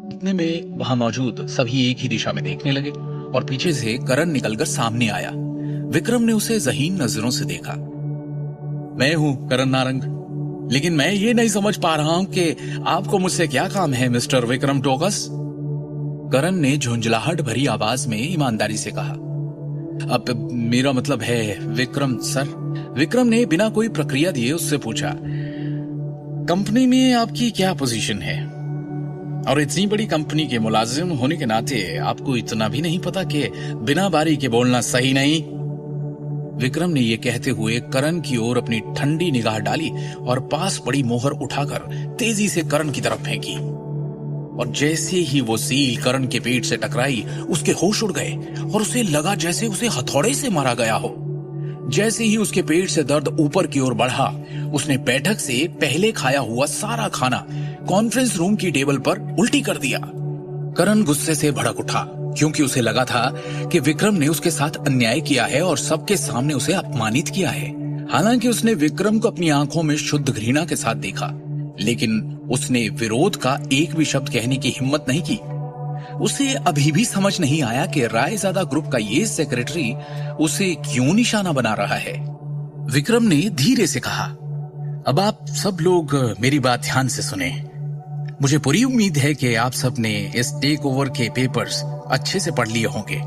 इतने में वहां मौजूद सभी एक ही दिशा में देखने लगे और पीछे से करण निकलकर सामने आया। विक्रम ने उसे ज़हीन नजरों से देखा। मैं हूं करण नारंग, लेकिन मैं ये नहीं समझ पा रहा हूं कि आपको मुझसे क्या काम है मिस्टर विक्रम टोकस। करण ने झुंझलाहट भरी आवाज में ईमानदारी से कहा, अब मेरा मतलब है विक्रम सर। विक्रम ने बिना कोई प्रक्रिया दिए उससे पूछा, कंपनी में आपकी क्या पोजीशन है? और इतनी बड़ी कंपनी के मुलाजिम होने के नाते आपको इतना भी नहीं पता कि बिना बारी के बोलना सही नहीं? विक्रम ने यह कहते हुए करण की ओर अपनी ठंडी निगाह डाली और पास पड़ी मोहर उठाकर तेजी से करण की तरफ फेंकी। और जैसे ही वो सील करण के पेट से टकराई, उसके होश उड़ गए और उसे लगा जैसे उसे हथौड़े से मारा गया हो। जैसे ही उसके पेट से दर्द ऊपर की ओर बढ़ा, उसने बैठक से पहले खाया हुआ सारा खाना कॉन्फ्रेंस रूम की टेबल पर उल्टी कर दिया। करण गुस्से से भड़क उठा, क्योंकि उसे लगा था कि विक्रम ने उसके साथ अन्याय किया है और सबके सामने उसे अपमानित किया है। हालांकि उसने विक्रम को अपनी आंखों में शुद्ध घृणा के साथ देखा, लेकिन उसने विरोध का एक भी शब्द कहने की हिम्मत नहीं की। उसे अभी भी समझ नहीं आया कि रायजादा ग्रुप का ये सेक्रेटरी उसे क्यों निशाना बना रहा है। विक्रम ने धीरे से कहा, अब आप सब लोग मेरी बात ध्यान से सुने। मुझे पूरी उम्मीद है कि आप सब ने इस टेक ओवर के पेपर्स अच्छे से पढ़ लिए होंगे।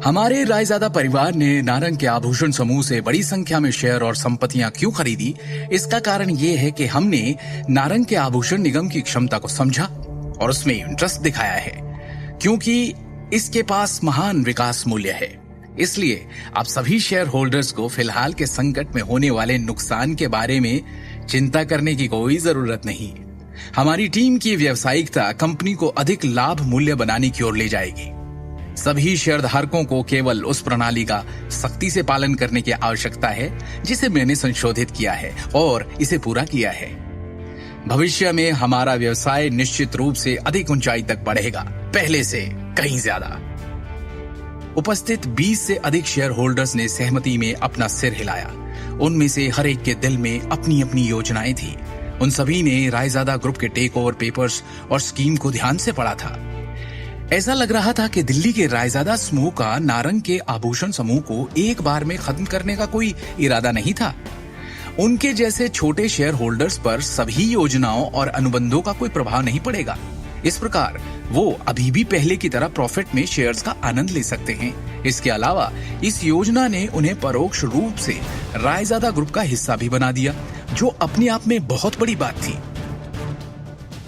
हमारे रायजादा परिवार ने नारंग के आभूषण समूह से बड़ी संख्या में शेयर और संपत्तियां क्यों खरीदी, इसका कारण ये है कि हमने नारंग के आभूषण निगम की क्षमता को समझा और उसमें इंटरेस्ट दिखाया है, क्योंकि इसके पास महान विकास मूल्य है। इसलिए आप सभी शेयर होल्डर्स को फिलहाल के संकट में होने वाले नुकसान के बारे में चिंता करने की कोई जरूरत नहीं। हमारी टीम की व्यावसायिकता कंपनी को अधिक लाभ मूल्य बनाने की ओर ले जाएगी। सभी शेयरधारकों को केवल उस प्रणाली का सख्ती से पालन करने की आवश्यकता है जिसे मैंने संशोधित किया है और इसे पूरा किया है। भविष्य में हमारा व्यवसाय निश्चित रूप से अधिक ऊंचाई तक बढ़ेगा, पहले से कहीं ज्यादा। उपस्थित 20 से अधिक शेयर होल्डर्स ने सहमति में अपना सिर हिलाया। उनमें से हर एक के दिल में अपनी अपनी योजनाएं थी। उन सभी ने रायजादा ग्रुप के टेक ओवर पेपर्स और स्कीम को ध्यान से पढ़ा था। ऐसा लग रहा था कि दिल्ली के रायजादा समूह का नारंग के आभूषण समूह को एक बार में खत्म करने का कोई इरादा नहीं था। उनके जैसे छोटे शेयर होल्डर्स पर सभी योजनाओं और अनुबंधों का कोई प्रभाव नहीं पड़ेगा। इस प्रकार वो अभी भी पहले की तरह प्रॉफिट में शेयर्स का आनंद ले सकते हैं। इसके अलावा इस योजना ने उन्हें परोक्ष रूप से रायजादा ग्रुप का हिस्सा भी बना दिया, जो अपने आप में बहुत बड़ी बात थी।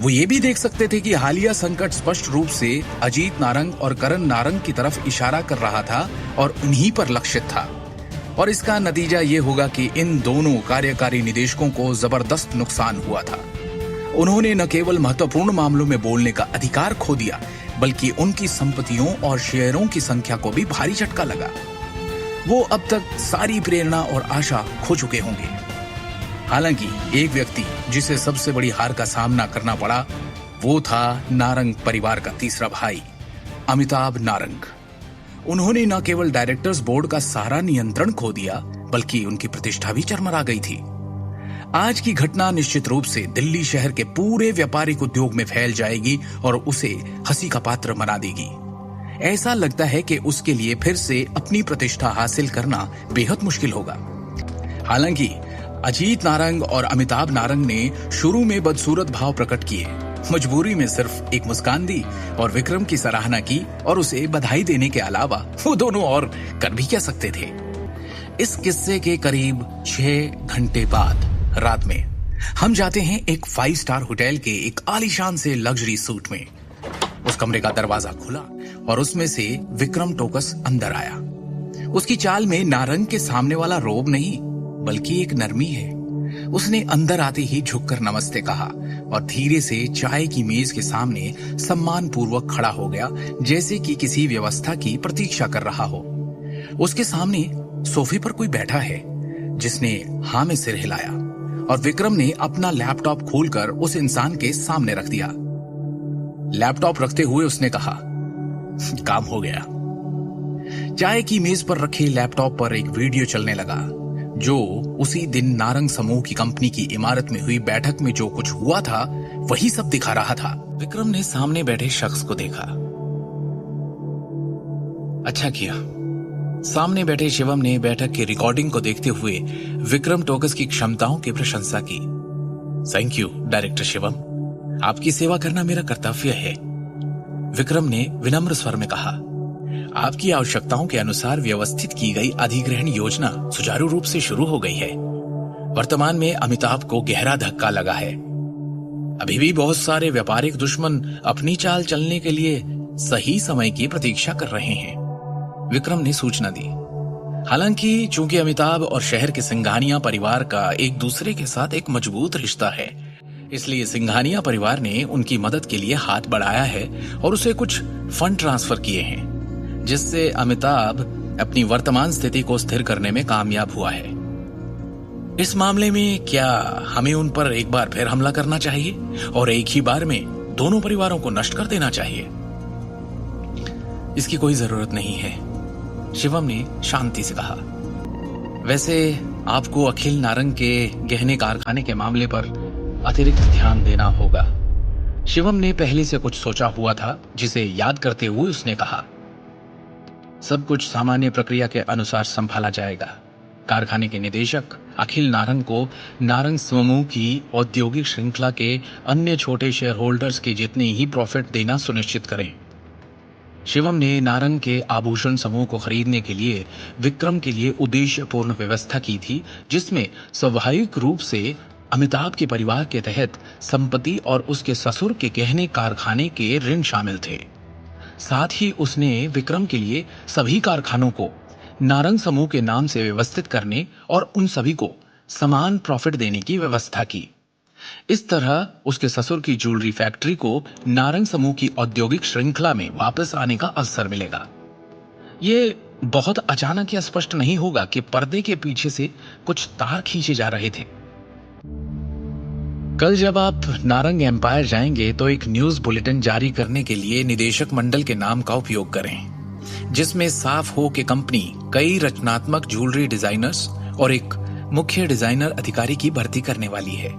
वो ये भी देख सकते थे कि हालिया संकट स्पष्ट रूप से अजीत नारंग और करण नारंग की तरफ इशारा कर रहा था और उन्हीं पर लक्षित था। और इसका नतीजा ये होगा कि इन दोनों कार्यकारी निदेशकों को जबरदस्त नुकसान हुआ था। उन्होंने न केवल महत्वपूर्ण मामलों में बोलने का अधिकार खो दिया, बल्कि उनकी संपत्तियों और शेयरों की संख्या को भी भारी झटका लगा। वो अब तक सारी प्रेरणा और आशा खो चुके होंगे। हालांकि एक व्यक्ति जिसे सबसे बड़ी हार का सामना करना पड़ा वो था नारंग परिवार का तीसरा भाई, अमिताभ नारंग। उन्होंने न केवल डायरेक्टर्स बोर्ड का सारा नियंत्रण खो दिया, बल्कि उनकी प्रतिष्ठा भी चरमरा गई थी। आज की घटना निश्चित रूप से दिल्ली शहर के पूरे व्यापारिक उद्योग में फैल जाएगी और उसे हंसी का पात्र बना देगी। ऐसा लगता है कि उसके लिए फिर से अपनी प्रतिष्ठा हासिल करना बेहद मुश्किल होगा। हालांकि अजीत नारंग और अमिताभ नारंग ने शुरू में बदसूरत भाव प्रकट किए, मजबूरी में सिर्फ एक मुस्कान दी और विक्रम की सराहना की और उसे बधाई देने के अलावा वो दोनों और कर भी क्या सकते थे। इस किस्से के करीब 6 घंटे बाद रात में हम जाते हैं एक 5 स्टार होटल के एक आलीशान से लग्जरी सूट में। उस कमरे का दरवाजा खुला और उसमें से विक्रम टोकस अंदर आया। उसकी चाल में नारंग के सामने वाला रोब नहीं बल्कि एक नरमी है। उसने अंदर आते ही झुककर नमस्ते कहा और धीरे से चाय की मेज के सामने सम्मान पूर्वक खड़ा हो गया, जैसे कि किसी व्यवस्था की प्रतीक्षा कर रहा हो। उसके सामने सोफे पर कोई बैठा है जिसने हाँ में सिर हिलाया और विक्रम ने अपना लैपटॉप खोलकर उस इंसान के सामने रख दिया। लैपटॉप रखते हुए उसने कहा, काम हो गया। चाय की मेज पर रखे लैपटॉप पर एक वीडियो चलने लगा जो उसी दिन नारंग समूह की कंपनी की इमारत में हुई बैठक में जो कुछ हुआ था वही सब दिखा रहा था। विक्रम ने सामने बैठे शख्स को देखा। अच्छा किया। सामने बैठे शिवम ने बैठक की रिकॉर्डिंग को देखते हुए विक्रम टोकस की क्षमताओं की प्रशंसा की। थैंक यू डायरेक्टर शिवम, आपकी सेवा करना मेरा कर्तव्य है। विक्रम ने विनम्र स्वर में कहा, आपकी आवश्यकताओं के अनुसार व्यवस्थित की गई अधिग्रहण योजना सुचारू रूप से शुरू हो गई है। वर्तमान में अमिताभ को गहरा धक्का लगा है। अभी भी बहुत सारे व्यापारिक दुश्मन अपनी चाल चलने के लिए सही समय की प्रतीक्षा कर रहे हैं, विक्रम ने सूचना दी। हालांकि चूंकि अमिताभ और शहर के सिंघानिया परिवार का एक दूसरे के साथ एक मजबूत रिश्ता है, इसलिए सिंघानिया परिवार ने उनकी मदद के लिए हाथ बढ़ाया है और उसे कुछ फंड ट्रांसफर किए हैं, जिससे अमिताभ अपनी वर्तमान स्थिति को स्थिर करने में कामयाब हुआ है। इस मामले में क्या हमें उन पर एक बार फिर हमला करना चाहिए और एक ही बार में दोनों परिवारों को नष्ट कर देना चाहिए? इसकी कोई जरूरत नहीं है, शिवम ने शांति से कहा। वैसे आपको अखिल नारंग के गहने कारखाने के मामले पर अतिरिक्त ध्यान देना होगा। शिवम ने पहले से कुछ सोचा हुआ था, जिसे याद करते हुए उसने कहा, सब कुछ सामान्य प्रक्रिया के अनुसार संभाला जाएगा। कारखाने के निदेशक अखिल नारंग को नारंग समूह की औद्योगिक श्रृंखला के अन्य छोटे शेयर होल्डर्स के जितने ही प्रॉफिट देना सुनिश्चित करें। शिवम ने नारंग के आभूषण समूह को खरीदने के लिए विक्रम के लिए उद्देश्यपूर्ण व्यवस्था की थी, जिसमें स्वाभाविक रूप से अमिताभ के परिवार के तहत संपत्ति और उसके ससुर के गहने कारखाने के ऋण शामिल थे। साथ ही उसने विक्रम के लिए सभी कारखानों को नारंग समूह के नाम से व्यवस्थित करने और उन सभी को समान प्रॉफिट देने की व्यवस्था की। इस तरह उसके ससुर की ज्वेलरी फैक्ट्री को नारंग समूह की औद्योगिक श्रृंखला में वापस आने का अवसर मिलेगा। ये बहुत अचानक या स्पष्ट नहीं होगा कि पर्दे के पीछे से कुछ तार खींचे जा रहे थे। कल जब आप नारंग एम्पायर जाएंगे तो एक न्यूज बुलेटिन जारी करने के लिए निदेशक मंडल के नाम का उपयोग करें, जिसमें साफ हो कि कंपनी कई रचनात्मक ज्वेलरी डिजाइनर्स और एक मुख्य डिजाइनर अधिकारी की भर्ती करने वाली है।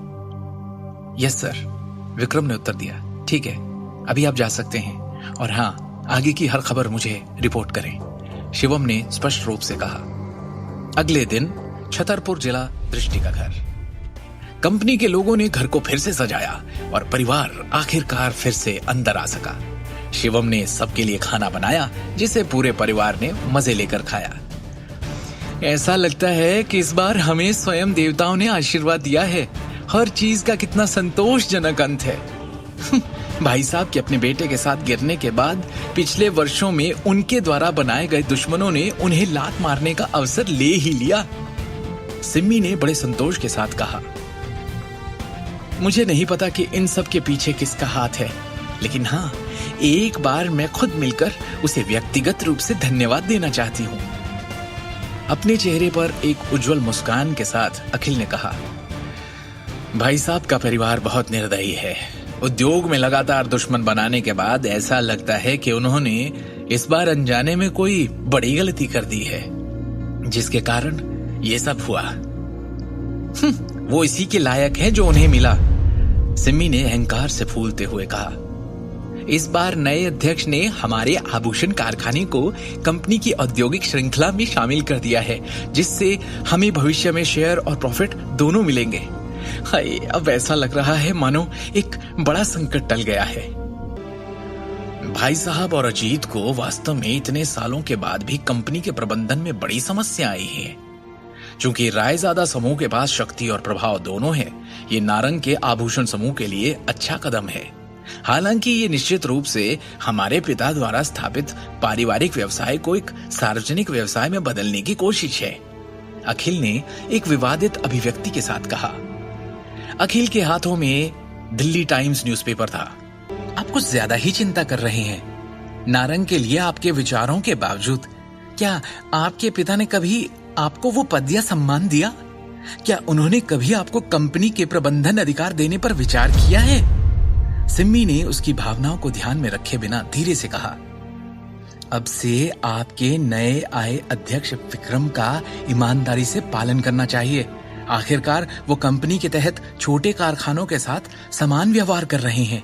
यस सर, विक्रम ने उत्तर दिया। ठीक है, अभी आप जा सकते हैं और हाँ, आगे की हर खबर मुझे रिपोर्ट करें, शिवम ने स्पष्ट रूप से कहा। अगले दिन छतरपुर जिला दृष्टि का घर। कंपनी के लोगों ने घर को फिर से सजाया और परिवार आखिरकार फिर से अंदर आ सका। शिवम ने सबके लिए खाना बनाया, जिसे पूरे परिवार ने मजे लेकर खाया। ऐसा लगता है कि इस बार हमें स्वयं देवताओं ने आशीर्वाद दिया है। हर चीज का कितना संतोषजनक अंत है। भाई साहब के अपने बेटे के साथ गिरने के बाद पिछले वर्षों में उनके द्वारा बनाए गए दुश्मनों ने उन्हें लात मारने का अवसर ले ही लिया। सिम्मी ने बड़े संतोष के साथ कहा, मुझे नहीं पता कि इन सब के पीछे किसका हाथ है, लेकिन हाँ, एक बार मैं खुद मिलकर उसे व्यक्तिगत रूप से धन्यवाद देना चाहती हूँ। अपने चेहरे पर एक उज्जवल मुस्कान के साथ अखिल ने कहा, भाई साहब का परिवार बहुत निर्दयी है। उद्योग में लगातार दुश्मन बनाने के बाद ऐसा लगता है कि उन्होंने इस बार अनजाने में कोई बड़ी गलती कर दी है, जिसके कारण ये सब हुआ। वो इसी के लायक है जो उन्हें मिला, सिमी ने अहंकार से फूलते हुए कहा। इस बार नए अध्यक्ष ने हमारे आभूषण कारखाने को कंपनी की औद्योगिक श्रृंखला में शामिल कर दिया है, जिससे हमें भविष्य में शेयर और प्रॉफिट दोनों मिलेंगे। हाय, अब ऐसा लग रहा है मानो एक बड़ा संकट टल गया है। भाई साहब और अजीत को वास्तव में इतने सालों के बाद भी कंपनी के प्रबंधन में बड़ी समस्या आई है। चूंकि रायजादा समूह के पास शक्ति और प्रभाव दोनों है, ये नारंग के आभूषण समूह के लिए अच्छा कदम है। हालांकि ये निश्चित रूप से हमारे पिता द्वारा स्थापित पारिवारिक व्यवसाय को एक सार्वजनिक व्यवसाय में बदलने की कोशिश है, अखिल ने एक विवादित अभिव्यक्ति के साथ कहा। अखिल के हाथों में दिल्ली टाइम्स न्यूज़पेपर था। आप कुछ ज्यादा ही चिंता कर रहे हैं। नारंग के लिए आपके विचारों के बावजूद क्या आपके पिता ने कभी आपको वो पद या सम्मान दिया? क्या उन्होंने कभी आपको कंपनी के प्रबंधन अधिकार देने पर विचार किया है? सिम्मी ने उसकी भावनाओं को ध्यान में रखे बिना धीरे से कहा, अब से आपके नए आए अध्यक्ष विक्रम का ईमानदारी से पालन करना चाहिए। आखिरकार वो कंपनी के तहत छोटे कारखानों के साथ समान व्यवहार कर रहे हैं।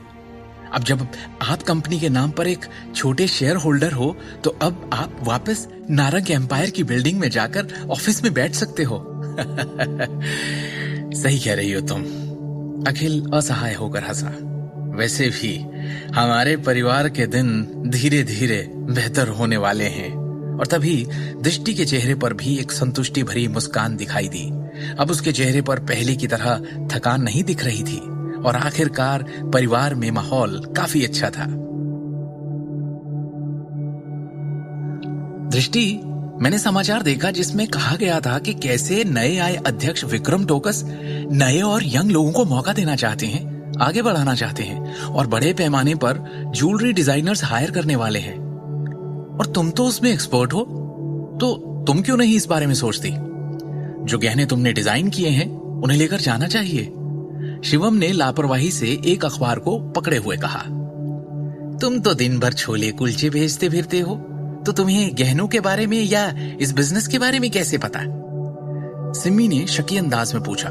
अब जब आप कंपनी के नाम पर एक छोटे शेयर होल्डर हो, तो अब आप वापस नारंग एम्पायर की बिल्डिंग में जाकर ऑफिस में बैठ सकते हो। सही कह रही हो तुम, अखिल असहाय होकर हंसा। वैसे भी हमारे परिवार के दिन धीरे धीरे बेहतर होने वाले हैं। और तभी दृष्टि के चेहरे पर भी एक संतुष्टि भरी मुस्कान दिखाई दी। अब उसके चेहरे पर पहले की तरह थकान नहीं दिख रही थी और आखिरकार परिवार में माहौल काफी अच्छा था। दृष्टि, मैंने समाचार देखा जिसमें कहा गया था कि कैसे नए आए अध्यक्ष विक्रम टोकस नए और यंग लोगों को मौका देना चाहते हैं, आगे बढ़ाना चाहते हैं और बड़े पैमाने पर ज्वेलरी डिजाइनर्स हायर करने वाले हैं। और तुम तो उसमें एक्सपर्ट हो, तो तुम क्यों नहीं इस बारे में सोचती? जो गहने तुमने डिजाइन किए हैं उन्हें लेकर जाना चाहिए। शिवम ने लापरवाही से एक अखबार को पकड़े हुए कहा। तुम तो दिन भर छोले कुलचे भेजते फिरते हो, तो तुम्हें गहनों के बारे में या इस बिजनेस के बारे में कैसे पता? सिमी ने शकी अंदाज में पूछा।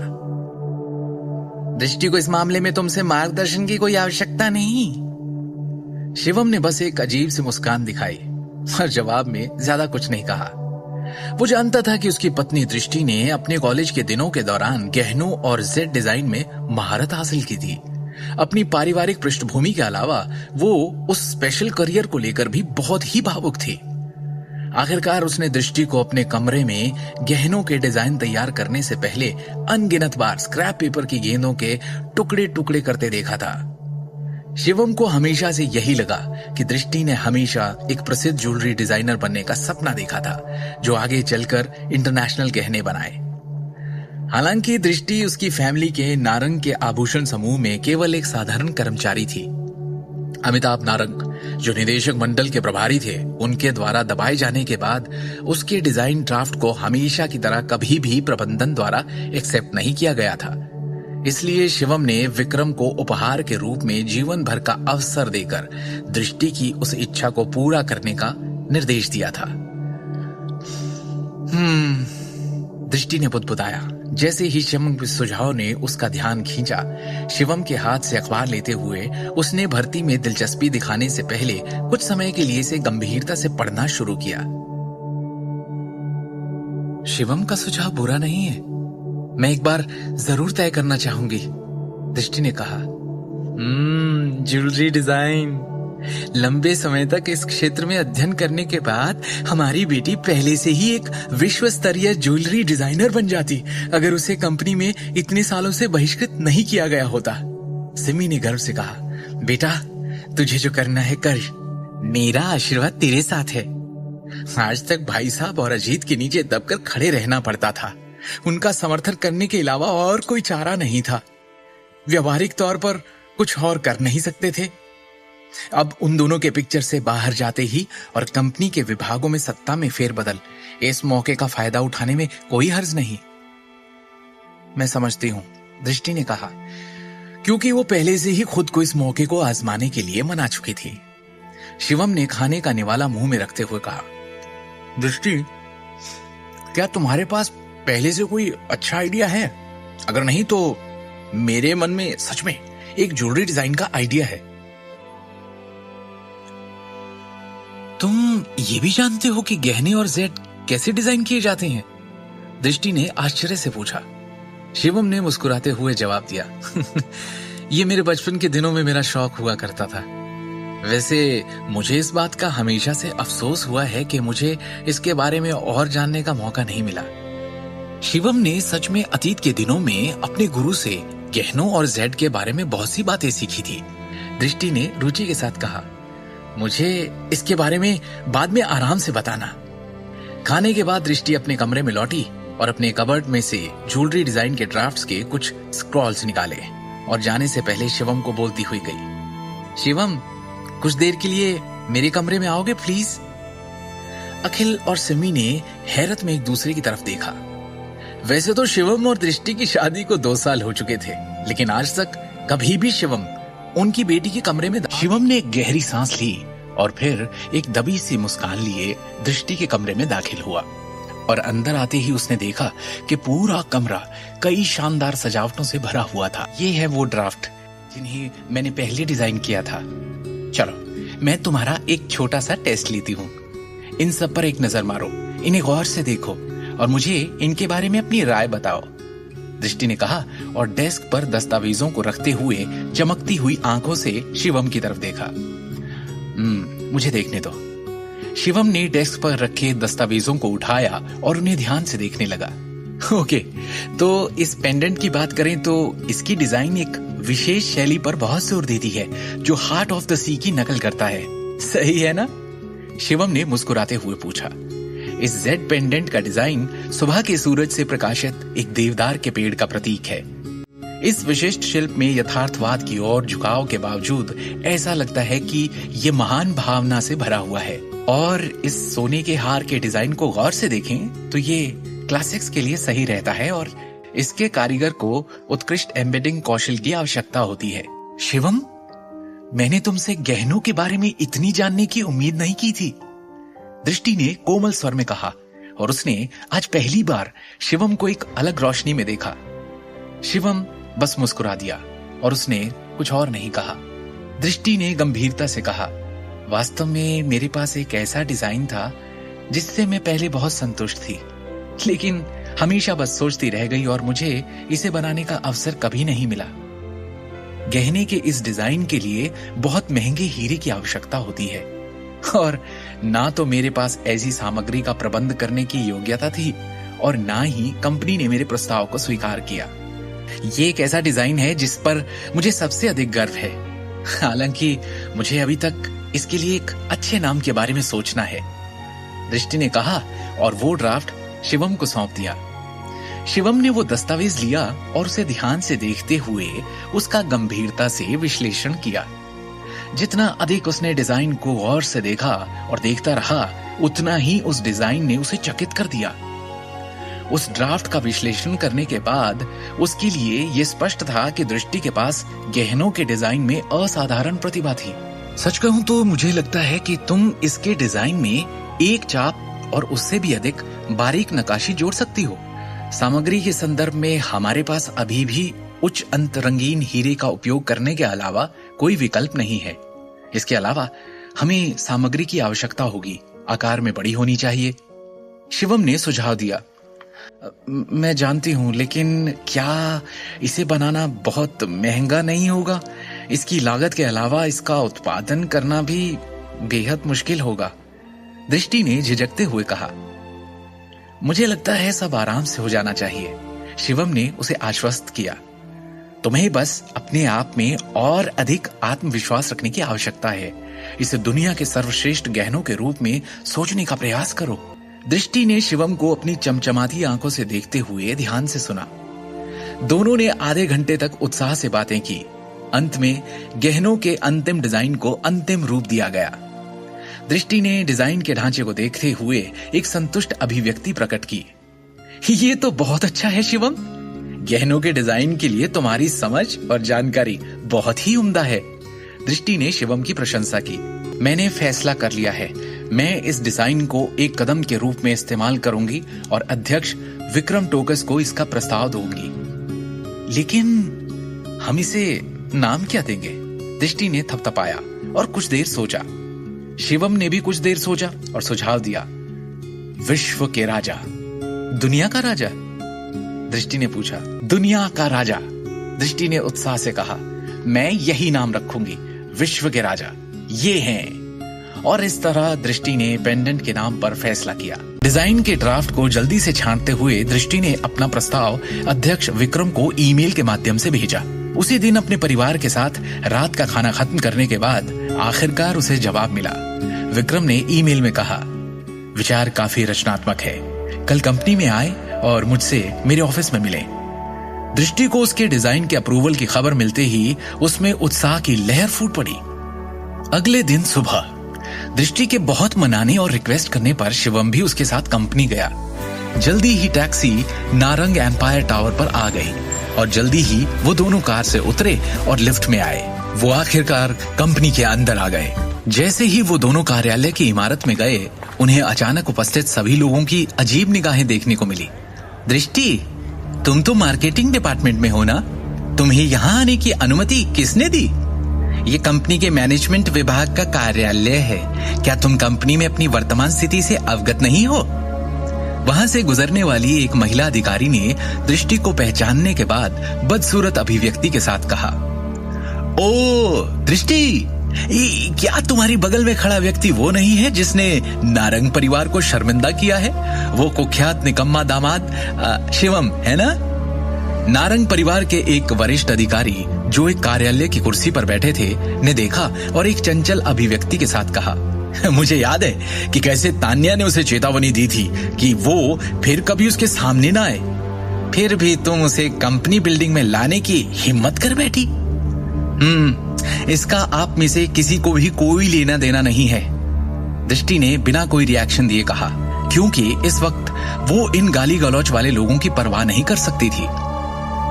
दृष्टि को इस मामले में तुमसे मार्गदर्शन की कोई आवश्यकता नहीं। शिवम ने बस एक अजीब सी मुस्कान दिखाई और जवाब में ज्यादा कुछ नहीं कहा। वो जानता था कि उसकी पत्नी दृष्टि ने अपने कॉलेज के दिनों के दौरान गहनों और जेड डिजाइन में महारत हासिल की थी। अपनी पारिवारिक पृष्ठभूमि के अलावा वो उस स्पेशल करियर को लेकर भी बहुत ही भावुक थी। आखिरकार उसने दृष्टि को अपने कमरे में गहनों के डिजाइन तैयार करने से पहले अनगिनत बार स्क्रैप पेपर की गेंदों के टुकड़े टुकड़े करते देखा था। शिवम को हमेशा से यही लगा कि दृष्टि ने हमेशा एक प्रसिद्ध ज्वेलरी डिजाइनर बनने का सपना देखा था, जो आगे चलकर इंटरनेशनल गहने बनाए। हालांकि दृष्टि उसकी फैमिली के नारंग के आभूषण समूह में केवल एक साधारण कर्मचारी थी। अमिताभ नारंग, जो निदेशक मंडल के प्रभारी थे, उनके द्वारा दबाए जाने के बाद उसके डिजाइन ड्राफ्ट को हमेशा की तरह कभी भी प्रबंधन द्वारा एक्सेप्ट नहीं किया गया था। इसलिए शिवम ने विक्रम को उपहार के रूप में जीवन भर का अवसर देकर दृष्टि की उस इच्छा को पूरा करने का निर्देश दिया था। दृष्टि ने बुदबुदाया। जैसे ही शिवम के सुझाव ने उसका ध्यान खींचा, शिवम के हाथ से अखबार लेते हुए उसने भर्ती में दिलचस्पी दिखाने से पहले कुछ समय के लिए इसे गंभीरता से पढ़ना शुरू किया। शिवम का सुझाव बुरा नहीं है, मैं एक बार जरूर तय करना चाहूंगी, दृष्टि ने कहा। Jewellery design. लंबे समय तक इस क्षेत्र में अध्ययन करने के बाद हमारी बेटी पहले से ही एक विश्व स्तरीय ज्वेलरी डिजाइनर बन जाती, अगर उसे कंपनी में इतने सालों से बहिष्कृत नहीं किया गया होता। सिमी ने गर्व से कहा, बेटा तुझे जो करना है कर, मेरा आशीर्वाद तेरे साथ है। आज तक भाई साहब और अजीत के नीचे दबकर खड़े रहना पड़ता था। उनका समर्थन करने के अलावा और कोई चारा नहीं था। व्यवहारिक तौर पर कुछ और कर नहीं सकते थे। अब उन दोनों के पिक्चर से बाहर जाते ही और कंपनी के विभागों में सत्ता में फेरबदल, इस मौके का फायदा उठाने में कोई हर्ज नहीं। मैं समझती हूं, दृष्टि ने कहा, क्योंकि वो पहले से ही खुद को इस मौके को आजमाने के लिए मना चुकी थी। शिवम ने खाने का निवाला मुंह में रखते हुए कहा, दृष्टि, क्या तुम्हारे पास पहले से कोई अच्छा आइडिया है? अगर नहीं तो मेरे मन में सच में एक ज्वेलरी डिजाइन का आइडिया है। तुम ये भी जानते हो कि गहने और जेड कैसे डिजाइन किए जाते हैं? दृष्टि ने आश्चर्य से पूछा। शिवम ने मुस्कुराते हुए जवाब दिया, ये मेरे बचपन के दिनों में मेरा शौक हुआ करता था। वैसे मुझे इस बात का हमेशा से अफसोस हुआ है कि मुझे इसके बारे में और जानने का मौका नहीं मिला। शिवम ने सच में अतीत के दिनों में अपने गुरु से गहनों और जेड के बारे में बहुत सी बातें सीखी थी। दृष्टि ने रुचि के साथ कहा, मुझे इसके बारे में बाद में आराम से बताना। खाने के बाद दृष्टि अपने कमरे में लौटी और अपने कबर्ड में से ज्वेलरी डिजाइन के ड्राफ्ट्स के कुछ स्क्रॉल्स निकाले और जाने से पहले शिवम को बोलती हुई गई, शिवम, कुछ देर के लिए मेरे कमरे में आओगे प्लीज? अखिल और सिमी ने हैरत में एक दूसरे की तरफ देखा। वैसे तो शिवम और दृष्टि की शादी को 2 साल हो चुके थे, लेकिन आज तक कभी भी शिवम उनकी बेटी के कमरे में। शिवम ने एक गहरी सांस ली और फिर एक दबी सी मुस्कान लिए दृष्टि के कमरे में दाखिल हुआ और अंदर आते ही उसने देखा कि पूरा कमरा कई शानदार सजावटों से भरा हुआ था। ये है वो ड्राफ्ट जिन्हें मैंने पहले डिजाइन किया था। चलो, मैं तुम्हारा एक छोटा सा टेस्ट लेती हूँ। इन सब पर एक नजर मारो, इन्हें गौर से देखो और मुझे इनके बारे में अपनी राय बताओ, दृष्टि ने कहा और डेस्क पर दस्तावेजों को रखते हुए चमकती हुई आंखों से शिवम की तरफ देखा। मुझे देखने दो। शिवम ने डेस्क पर रखे दस्तावेजों को उठाया और उन्हें ध्यान से देखने लगा। ओके, तो इस पेंडेंट की बात करें तो इसकी डिजाइन एक विशेष शैली पर बहुत जोर देती है जो हार्ट ऑफ द सी की नकल करता है, सही है ना? शिवम ने मुस्कुराते हुए पूछा। इस जेड पेंडेंट का डिजाइन सुबह के सूरज से प्रकाशित एक देवदार के पेड़ का प्रतीक है। इस विशिष्ट शिल्प में यथार्थवाद की ओर झुकाव के बावजूद ऐसा लगता है कि ये महान भावना से भरा हुआ है। और इस सोने के हार के डिजाइन को गौर से देखें तो ये क्लासिक्स के लिए सही रहता है और इसके कारीगर को उत्कृष्ट एम्बेडिंग कौशल की आवश्यकता होती है। शिवम, मैंने तुमसे गहनों के बारे में इतनी जानने की उम्मीद नहीं की थी, दृष्टि ने कोमल स्वर में कहा और उसने आज पहली बार शिवम को एक अलग रोशनी में देखा। शिवम बस मुस्कुरा दिया और उसने कुछ और नहीं कहा। दृष्टि ने गंभीरता से कहा, वास्तव में मेरे पास एक ऐसा डिजाइन था जिससे मैं पहले बहुत संतुष्ट थी, लेकिन हमेशा बस सोचती रह गई और मुझे इसे बनाने का अवसर कभी नहीं मिला। गहने के इस डिजाइन के लिए बहुत महंगे हीरे की आवश्यकता होती है और ना तो मेरे पास ऐसी सामग्री का प्रबंध करने की योग्यता थी और ना ही कंपनी ने मेरे प्रस्ताव को स्वीकार किया। ये एक ऐसा डिजाइन है जिस पर मुझे सबसे अधिक गर्व है, हालांकि मुझे अभी तक इसके लिए एक अच्छे नाम के बारे में सोचना है, दृष्टि ने कहा और वो ड्राफ्ट शिवम को सौंप दिया। शिवम ने वो दस्तावेज लिया और उसे ध्यान से देखते हुए उसका गंभीरता से विश्लेषण किया। जितना अधिक उसने डिजाइन को गौर से देखा और देखता रहा, उतना ही उस डिजाइन ने उसे चकित कर दिया। उस ड्राफ्ट का विश्लेषण करने के बाद उसके लिए यह स्पष्ट था कि दृष्टि के पास गहनों के डिजाइन में असाधारण प्रतिभा थी। सच कहूं तो मुझे लगता है कि तुम इसके डिजाइन में एक चाप और उससे भी अधिक बारीक नक्काशी जोड़ सकती हो। सामग्री के संदर्भ में हमारे पास अभी भी उच्च अंत रंगीन हीरे का उपयोग करने के अलावा कोई विकल्प नहीं है। इसके अलावा हमें सामग्री की आवश्यकता होगी, आकार में बड़ी होनी चाहिए, शिवम ने सुझाव दिया। मैं जानती हूं, लेकिन क्या इसे बनाना बहुत महंगा नहीं होगा? इसकी लागत के अलावा इसका उत्पादन करना भी बेहद मुश्किल होगा, दृष्टि ने झिझकते हुए कहा। मुझे लगता है सब आराम से हो जाना चाहिए, शिवम ने उसे आश्वस्त किया। तुम्हें बस अपने आप में और अधिक आत्मविश्वास रखने की आवश्यकता है। इसे दुनिया के सर्वश्रेष्ठ गहनों के रूप में सोचने का प्रयास करो। दृष्टि ने शिवम को अपनी चमचमाती आंखों से देखते हुए ध्यान से सुना। दोनों ने आधे घंटे तक उत्साह से बातें की अंत में गहनों के अंतिम डिजाइन को अंतिम रूप दिया गया। दृष्टि ने डिजाइन के ढांचे को देखते हुए एक संतुष्ट अभिव्यक्ति प्रकट की। ये तो बहुत अच्छा है शिवम, गहनों के डिजाइन के लिए तुम्हारी समझ और जानकारी बहुत ही उम्दा है। दृष्टि ने शिवम की प्रशंसा की। मैंने फैसला कर लिया है, मैं इस डिजाइन को एक कदम के रूप में इस्तेमाल करूंगी और अध्यक्ष विक्रम टोकस को इसका प्रस्ताव दूंगी। लेकिन हम इसे नाम क्या देंगे? दृष्टि ने थपथपाया और कुछ देर सोचा। शिवम ने भी कुछ देर सोचा और सुझाव दिया, विश्व के राजा। दुनिया का राजा? दृष्टि ने पूछा। दुनिया का राजा, दृष्टि ने उत्साह से कहा। मैं यही नाम रखूंगी, विश्व के राजा। ये हैं। और इस तरह दृष्टि ने पेंडेंट के नाम पर फैसला किया। डिजाइन के ड्राफ्ट को जल्दी से छांटते हुए दृष्टि ने अपना प्रस्ताव अध्यक्ष विक्रम को ईमेल के माध्यम से भेजा। उसी दिन अपने परिवार के साथ रात का खाना खत्म करने के बाद आखिरकार उसे जवाब मिला। विक्रम ने ईमेल में कहा, विचार काफी रचनात्मक है, कल कंपनी में आए और मुझसे मेरे ऑफिस में मिले। दृष्टि को उसके डिजाइन के अप्रूवल की खबर मिलते ही उसमें उत्साह की लहर फूट पड़ी। अगले दिन सुबह दृष्टि के बहुत मनाने और रिक्वेस्ट करने पर शिवम भी उसके साथ कंपनी गया। जल्दी ही टैक्सी नारंग एम्पायर टावर पर आ गई और जल्दी ही वो दोनों कार से उतरे और लिफ्ट में आए। वो आखिरकार कंपनी के अंदर आ गए। जैसे ही वो दोनों कार्यालय की इमारत में गए, उन्हें अचानक उपस्थित सभी लोगों की अजीब निगाहें देखने को मिली। दृष्टि, तुम तो मार्केटिंग डिपार्टमेंट में हो ना? तुम्हें यहाँ आने की अनुमति किसने दी? ये कंपनी के मैनेजमेंट विभाग का कार्यालय है। क्या तुम कंपनी में अपनी वर्तमान स्थिति से अवगत नहीं हो? वहां से गुजरने वाली एक महिला अधिकारी ने दृष्टि को पहचानने के बाद बदसूरत अभिव्यक्ति के साथ कहा, ओ दृष्टि, क्या तुम्हारी बगल में खड़ा व्यक्ति वो नहीं है जिसने नारंग परिवार को शर्मिंदा किया है? वो कुख्यात निकम्मा दामाद शिवम है ना? नारंग परिवार के एक वरिष्ठ अधिकारी जो एक कार्यालय की कुर्सी पर बैठे थे ने देखा और एक चंचल अभिव्यक्ति के साथ कहा, मुझे याद है कि कैसे तान्या ने उसे चेतावनी दी थी कि वो फिर कभी उसके सामने ना आए। फिर भी तुम उसे कंपनी बिल्डिंग में लाने की हिम्मत कर बैठी। इसका आप में से किसी को भी कोई लेना देना नहीं है, दृष्टि ने बिना कोई रिएक्शन दिए कहा, क्योंकि इस वक्त वो इन गाली गलौच वाले लोगों की परवाह नहीं कर सकती थी।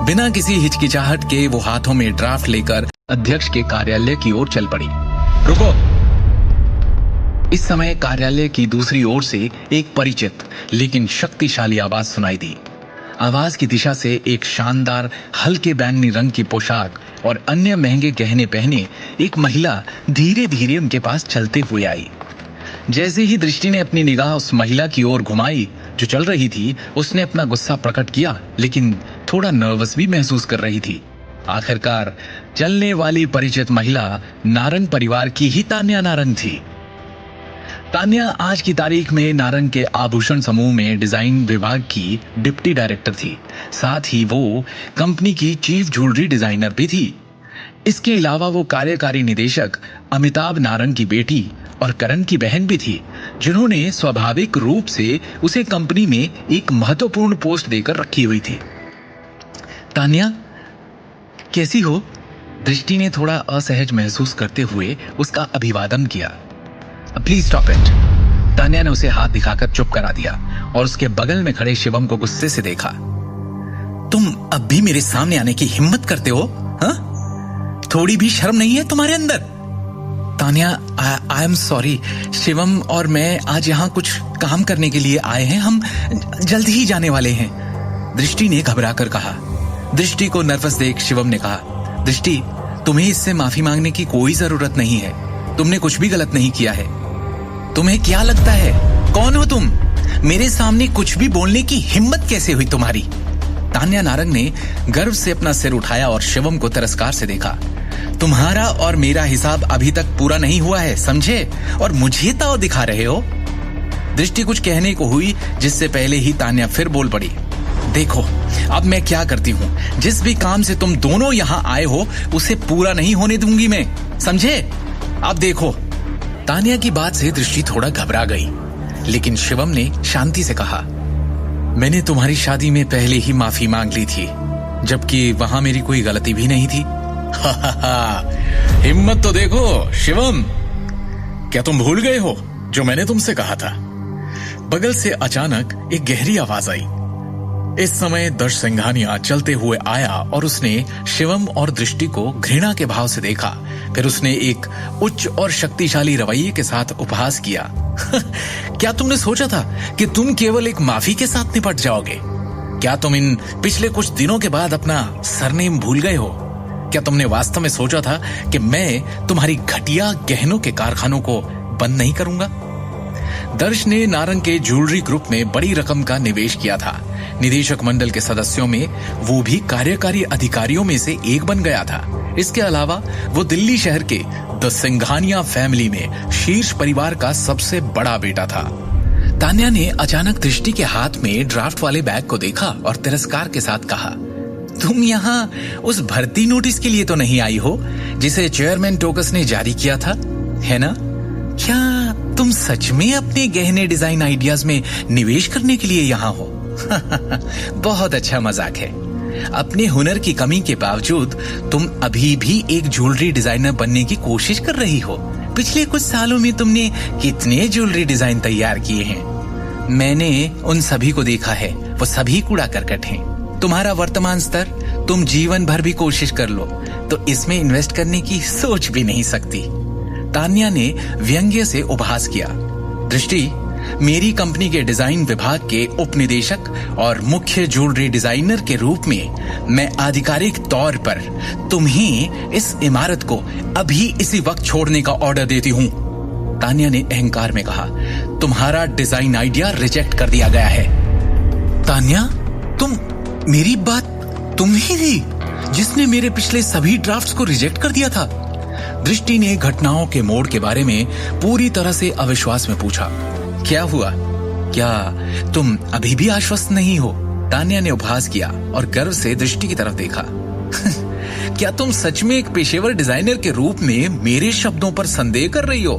बिना किसी हिचकिचाहट के वो हाथों में ड्राफ्ट लेकर अध्यक्ष के कार्यालय की ओर चल पड़ी। रुको! इस समय कार्यालय की दूसरी ओर से एक परिचित लेकिन शक्तिशाली आवाज सुनाई दी। आवाज की दिशा से एक शानदार हल्के बैंगनी रंग की पोशाक और अन्य महंगे गहने पहने एक महिला धीरे धीरे उनके पास चलते हुए आई। जैसे ही दृष्टि ने अपनी निगाह उस महिला की ओर घुमाई जो चल रही थी, उसने अपना गुस्सा प्रकट किया, लेकिन थोड़ा नर्वस भी महसूस कर रही थी। आखिरकार चलने वाली परिचित महिला नारंग परिवार की ही तान्या नारंग थी। तान्या आज की तारीख में नारंग के आभूषण समूह में डिजाइन विभाग की डिप्टी डायरेक्टर थी। साथ ही वो कंपनी की चीफ ज्वेलरी डिजाइनर भी थी। इसके अलावा वो कार्यकारी निदेशक अमिताभ नारंग की बेटी और करण की बहन भी थी, जिन्होंने स्वाभाविक रूप से उसे कंपनी में एक महत्वपूर्ण पोस्ट देकर रखी हुई थी। तान्या, कैसी हो? दृष्टि ने थोड़ा असहज महसूस करते हुए उसका अभिवादन किया। Please stop it. तान्या ने उसे हाथ दिखाकर चुप करा दिया और उसके बगल में खड़े शिवम को गुस्से से देखा। तुम अब भी मेरे सामने आने की हिम्मत करते हो? हाँ? थोड़ी भी शर्म नहीं है तुम्हारे अंदर? Tanya, I am sorry. Shivam और मैं आज यहाँ कुछ काम करने के लिए आए हैं, हम जल्द ही जाने वाले हैं, दृष्टि ने घबराकर कहा। दृष्टि को नर्वस देख शिवम ने कहा, दृष्टि, तुम्हें इससे माफी मांगने की कोई जरूरत नहीं है। तुमने कुछ भी गलत नहीं किया है। तुम्हें क्या लगता है, कौन हो तुम? मेरे सामने कुछ भी बोलने की हिम्मत कैसे हुई तुम्हारी? तान्या नारंग ने गर्व से अपना सिर उठाया और शिवम को तिरस्कार से देखा। तुम्हारा और मेरा हिसाब अभी तक पूरा नहीं हुआ है, समझे? और मुझे ताव दिखा रहे हो? दृष्टि कुछ कहने को हुई, जिससे पहले ही तान्या फिर बोल पड़ी। देखो, अब मैं क्या करती हूँ, जिस भी काम से तुम दोनों यहाँ आए हो उसे पूरा नहीं होने दूंगी मैं, समझे? अब देखो। तान्या की बात से दृष्टि थोड़ा घबरा गई, लेकिन शिवम ने शांति से कहा, मैंने तुम्हारी शादी में पहले ही माफी मांग ली थी, जबकि वहां मेरी कोई गलती भी नहीं थी। हिम्मत तो देखो शिवम, क्या तुम भूल गए हो जो मैंने तुमसे कहा था? बगल से अचानक एक गहरी आवाज आई। इस समय दर्श सिंघानिया चलते हुए आया और उसने शिवम और दृष्टि को घृणा के भाव से देखा। फिर उसने एक उच्च और शक्तिशाली रवैये के साथ उपहास किया। क्या तुमने सोचा था कि तुम केवल एक माफी के साथ निपट जाओगे? क्या तुम इन पिछले कुछ दिनों के बाद अपना सरनेम भूल गए हो? क्या तुमने वास्तव में सोचा था कि मैं तुम्हारी घटिया गहनों के कारखानों को बंद नहीं करूंगा? दर्श ने नारंग के ज्वेलरी ग्रुप में बड़ी रकम का निवेश किया था। निदेशक मंडल के सदस्यों में वो भी कार्यकारी अधिकारियों में से एक बन गया था। इसके अलावा वो दिल्ली शहर के द सिंघानिया फैमिली में शीर्ष परिवार का सबसे बड़ा बेटा था। तान्या ने अचानक दृष्टि के हाथ में ड्राफ्ट वाले बैग को देखा और तिरस्कार के साथ कहा, तुम यहाँ उस भर्ती नोटिस के लिए तो नहीं आई हो जिसे चेयरमैन टोकस ने जारी किया था, है ना? क्या तुम सच में अपने गहने डिजाइन आइडियाज में निवेश करने के लिए यहाँ हो? बहुत अच्छा मजाक है। अपने हुनर की कमी के बावजूद तुम अभी भी एक ज्वेलरी डिजाइनर बनने की कोशिश कर रही हो। पिछले कुछ सालों में तुमने कितने ज्वेलरी डिजाइन तैयार किए हैं? मैंने उन सभी को देखा है, वो सभी कूड़ा करकट हैं। तुम्हारा वर्तमान स्तर तुम जीवन भर भी कोशिश कर लो तो इसमें इन्वेस्ट करने की सोच भी नहीं सकती। तान्या ने व्यंग्य से उपहास किया। दृष्टि, मेरी कंपनी के डिजाइन विभाग के उपनिदेशक और मुख्य ज्वेलरी डिजाइनर के रूप में मैं आधिकारिक तौर पर तुम्हें इस इमारत को अभी इसी वक्त छोड़ने का ऑर्डर देती हूँ। तान्या ने अहंकार में कहा, तुम्हारा डिजाइन आइडिया रिजेक्ट कर दिया गया है। तान्या, तुम, मेरी बात तुम ही थी जिसने मेरे पिछले सभी ड्राफ्ट्स को रिजेक्ट कर दिया था? दृष्टि ने घटनाओं के मोड़ के बारे में पूरी तरह से अविश्वास में पूछा। क्या हुआ? क्या तुम अभी भी आश्वस्त नहीं हो? तान्या ने उपहास किया और गर्व से दृष्टि की तरफ देखा। क्या तुम सच में एक पेशेवर डिजाइनर के रूप में मेरे शब्दों पर संदेह कर रही हो?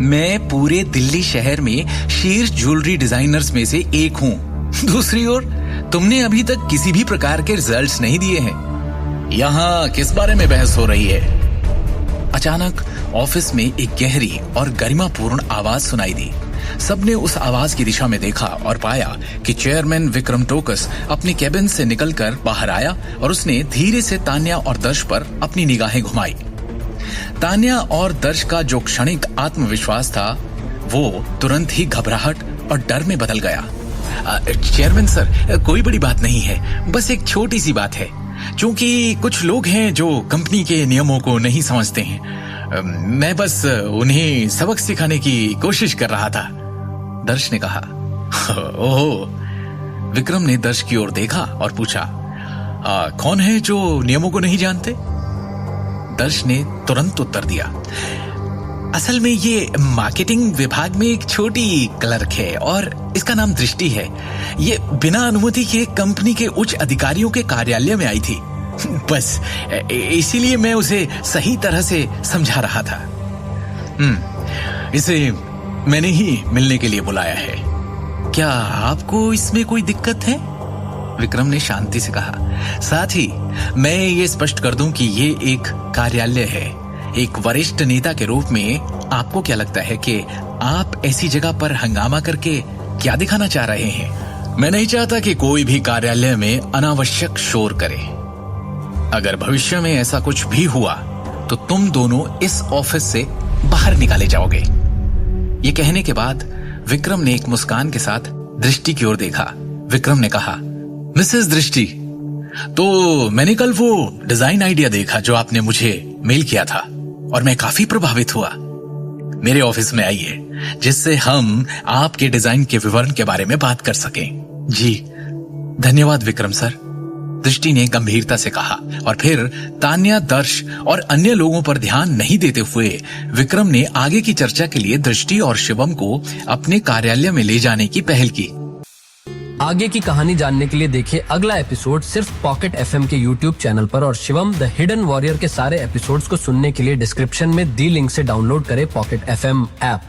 मैं पूरे दिल्ली शहर में शीर्ष ज्वेलरी डिजाइनर्स में से एक हूँ। दूसरी ओर तुमने अभी तक किसी भी प्रकार के रिजल्ट्स नहीं दिए हैं। यहाँ किस बारे में बहस हो रही है? अचानक ऑफिस में एक गहरी और गरिमापूर्ण आवाज सुनाई दी। सबने उस आवाज की दिशा में देखा और पाया कि चेयरमैन विक्रम टोकस अपने कैबिन से निकलकर बाहर आया और उसने धीरे से तान्या और दर्श पर अपनी निगाहें घुमाई। तान्या और दर्श का जो क्षणिक आत्मविश्वास था वो तुरंत ही घबराहट और डर में बदल गया। चेयरमैन सर, कोई बड़ी बात नहीं है, बस एक छोटी सी बात है। क्योंकि कुछ लोग हैं जो कंपनी के नियमों को नहीं समझते हैं, मैं बस उन्हें सबक सिखाने की कोशिश कर रहा था, दर्श ने कहा। ओहो, विक्रम ने दर्श की ओर देखा और पूछा, कौन है जो नियमों को नहीं जानते? दर्श ने तुरंत उत्तर दिया, असल में ये मार्केटिंग विभाग में एक छोटी क्लर्क है और इसका नाम दृष्टि है। ये बिना अनुमति के कंपनी के उच्च अधिकारियों के कार्यालय में आई थी, बस इसीलिए मैं उसे सही तरह से समझा रहा था। इसे मैंने ही मिलने के लिए बुलाया है। क्या आपको इसमें कोई दिक्कत है? विक्रम ने शांति से कहा। साथ ही मैं ये स्पष्ट कर दूं कि ये एक कार्यालय है। एक वरिष्ठ नेता के रूप में आपको क्या लगता है कि आप ऐसी जगह पर हंगामा करके क्या दिखाना चाह रहे हैं? मैं नहीं चाहता कि कोई भी कार्यालय में अनावश्यक शोर करे। अगर भविष्य में ऐसा कुछ भी हुआ तो तुम दोनों इस ऑफिस से बाहर निकाले जाओगे। ये कहने के बाद विक्रम ने एक मुस्कान के साथ दृष्टि की ओर देखा। विक्रम ने कहा, मिसेस दृष्टि, तो मैंने कल वो डिजाइन आइडिया देखा जो आपने मुझे मेल किया था और मैं काफी प्रभावित हुआ। मेरे ऑफिस में आइए जिससे हम आपके डिजाइन के विवरण के बारे में बात कर सकें। जी धन्यवाद विक्रम सर, दृष्टि ने गंभीरता से कहा और फिर तान्या, दर्श और अन्य लोगों पर ध्यान नहीं देते हुए विक्रम ने आगे की चर्चा के लिए दृष्टि और शिवम को अपने कार्यालय में ले जाने की पहल की। आगे की कहानी जानने के लिए देखिए अगला एपिसोड सिर्फ पॉकेट एफएम के YouTube चैनल पर और शिवम द हिडन वॉरियर के सारे एपिसोड्स को सुनने के लिए डिस्क्रिप्शन में दी लिंक से डाउनलोड करें पॉकेट एफएम ऐप।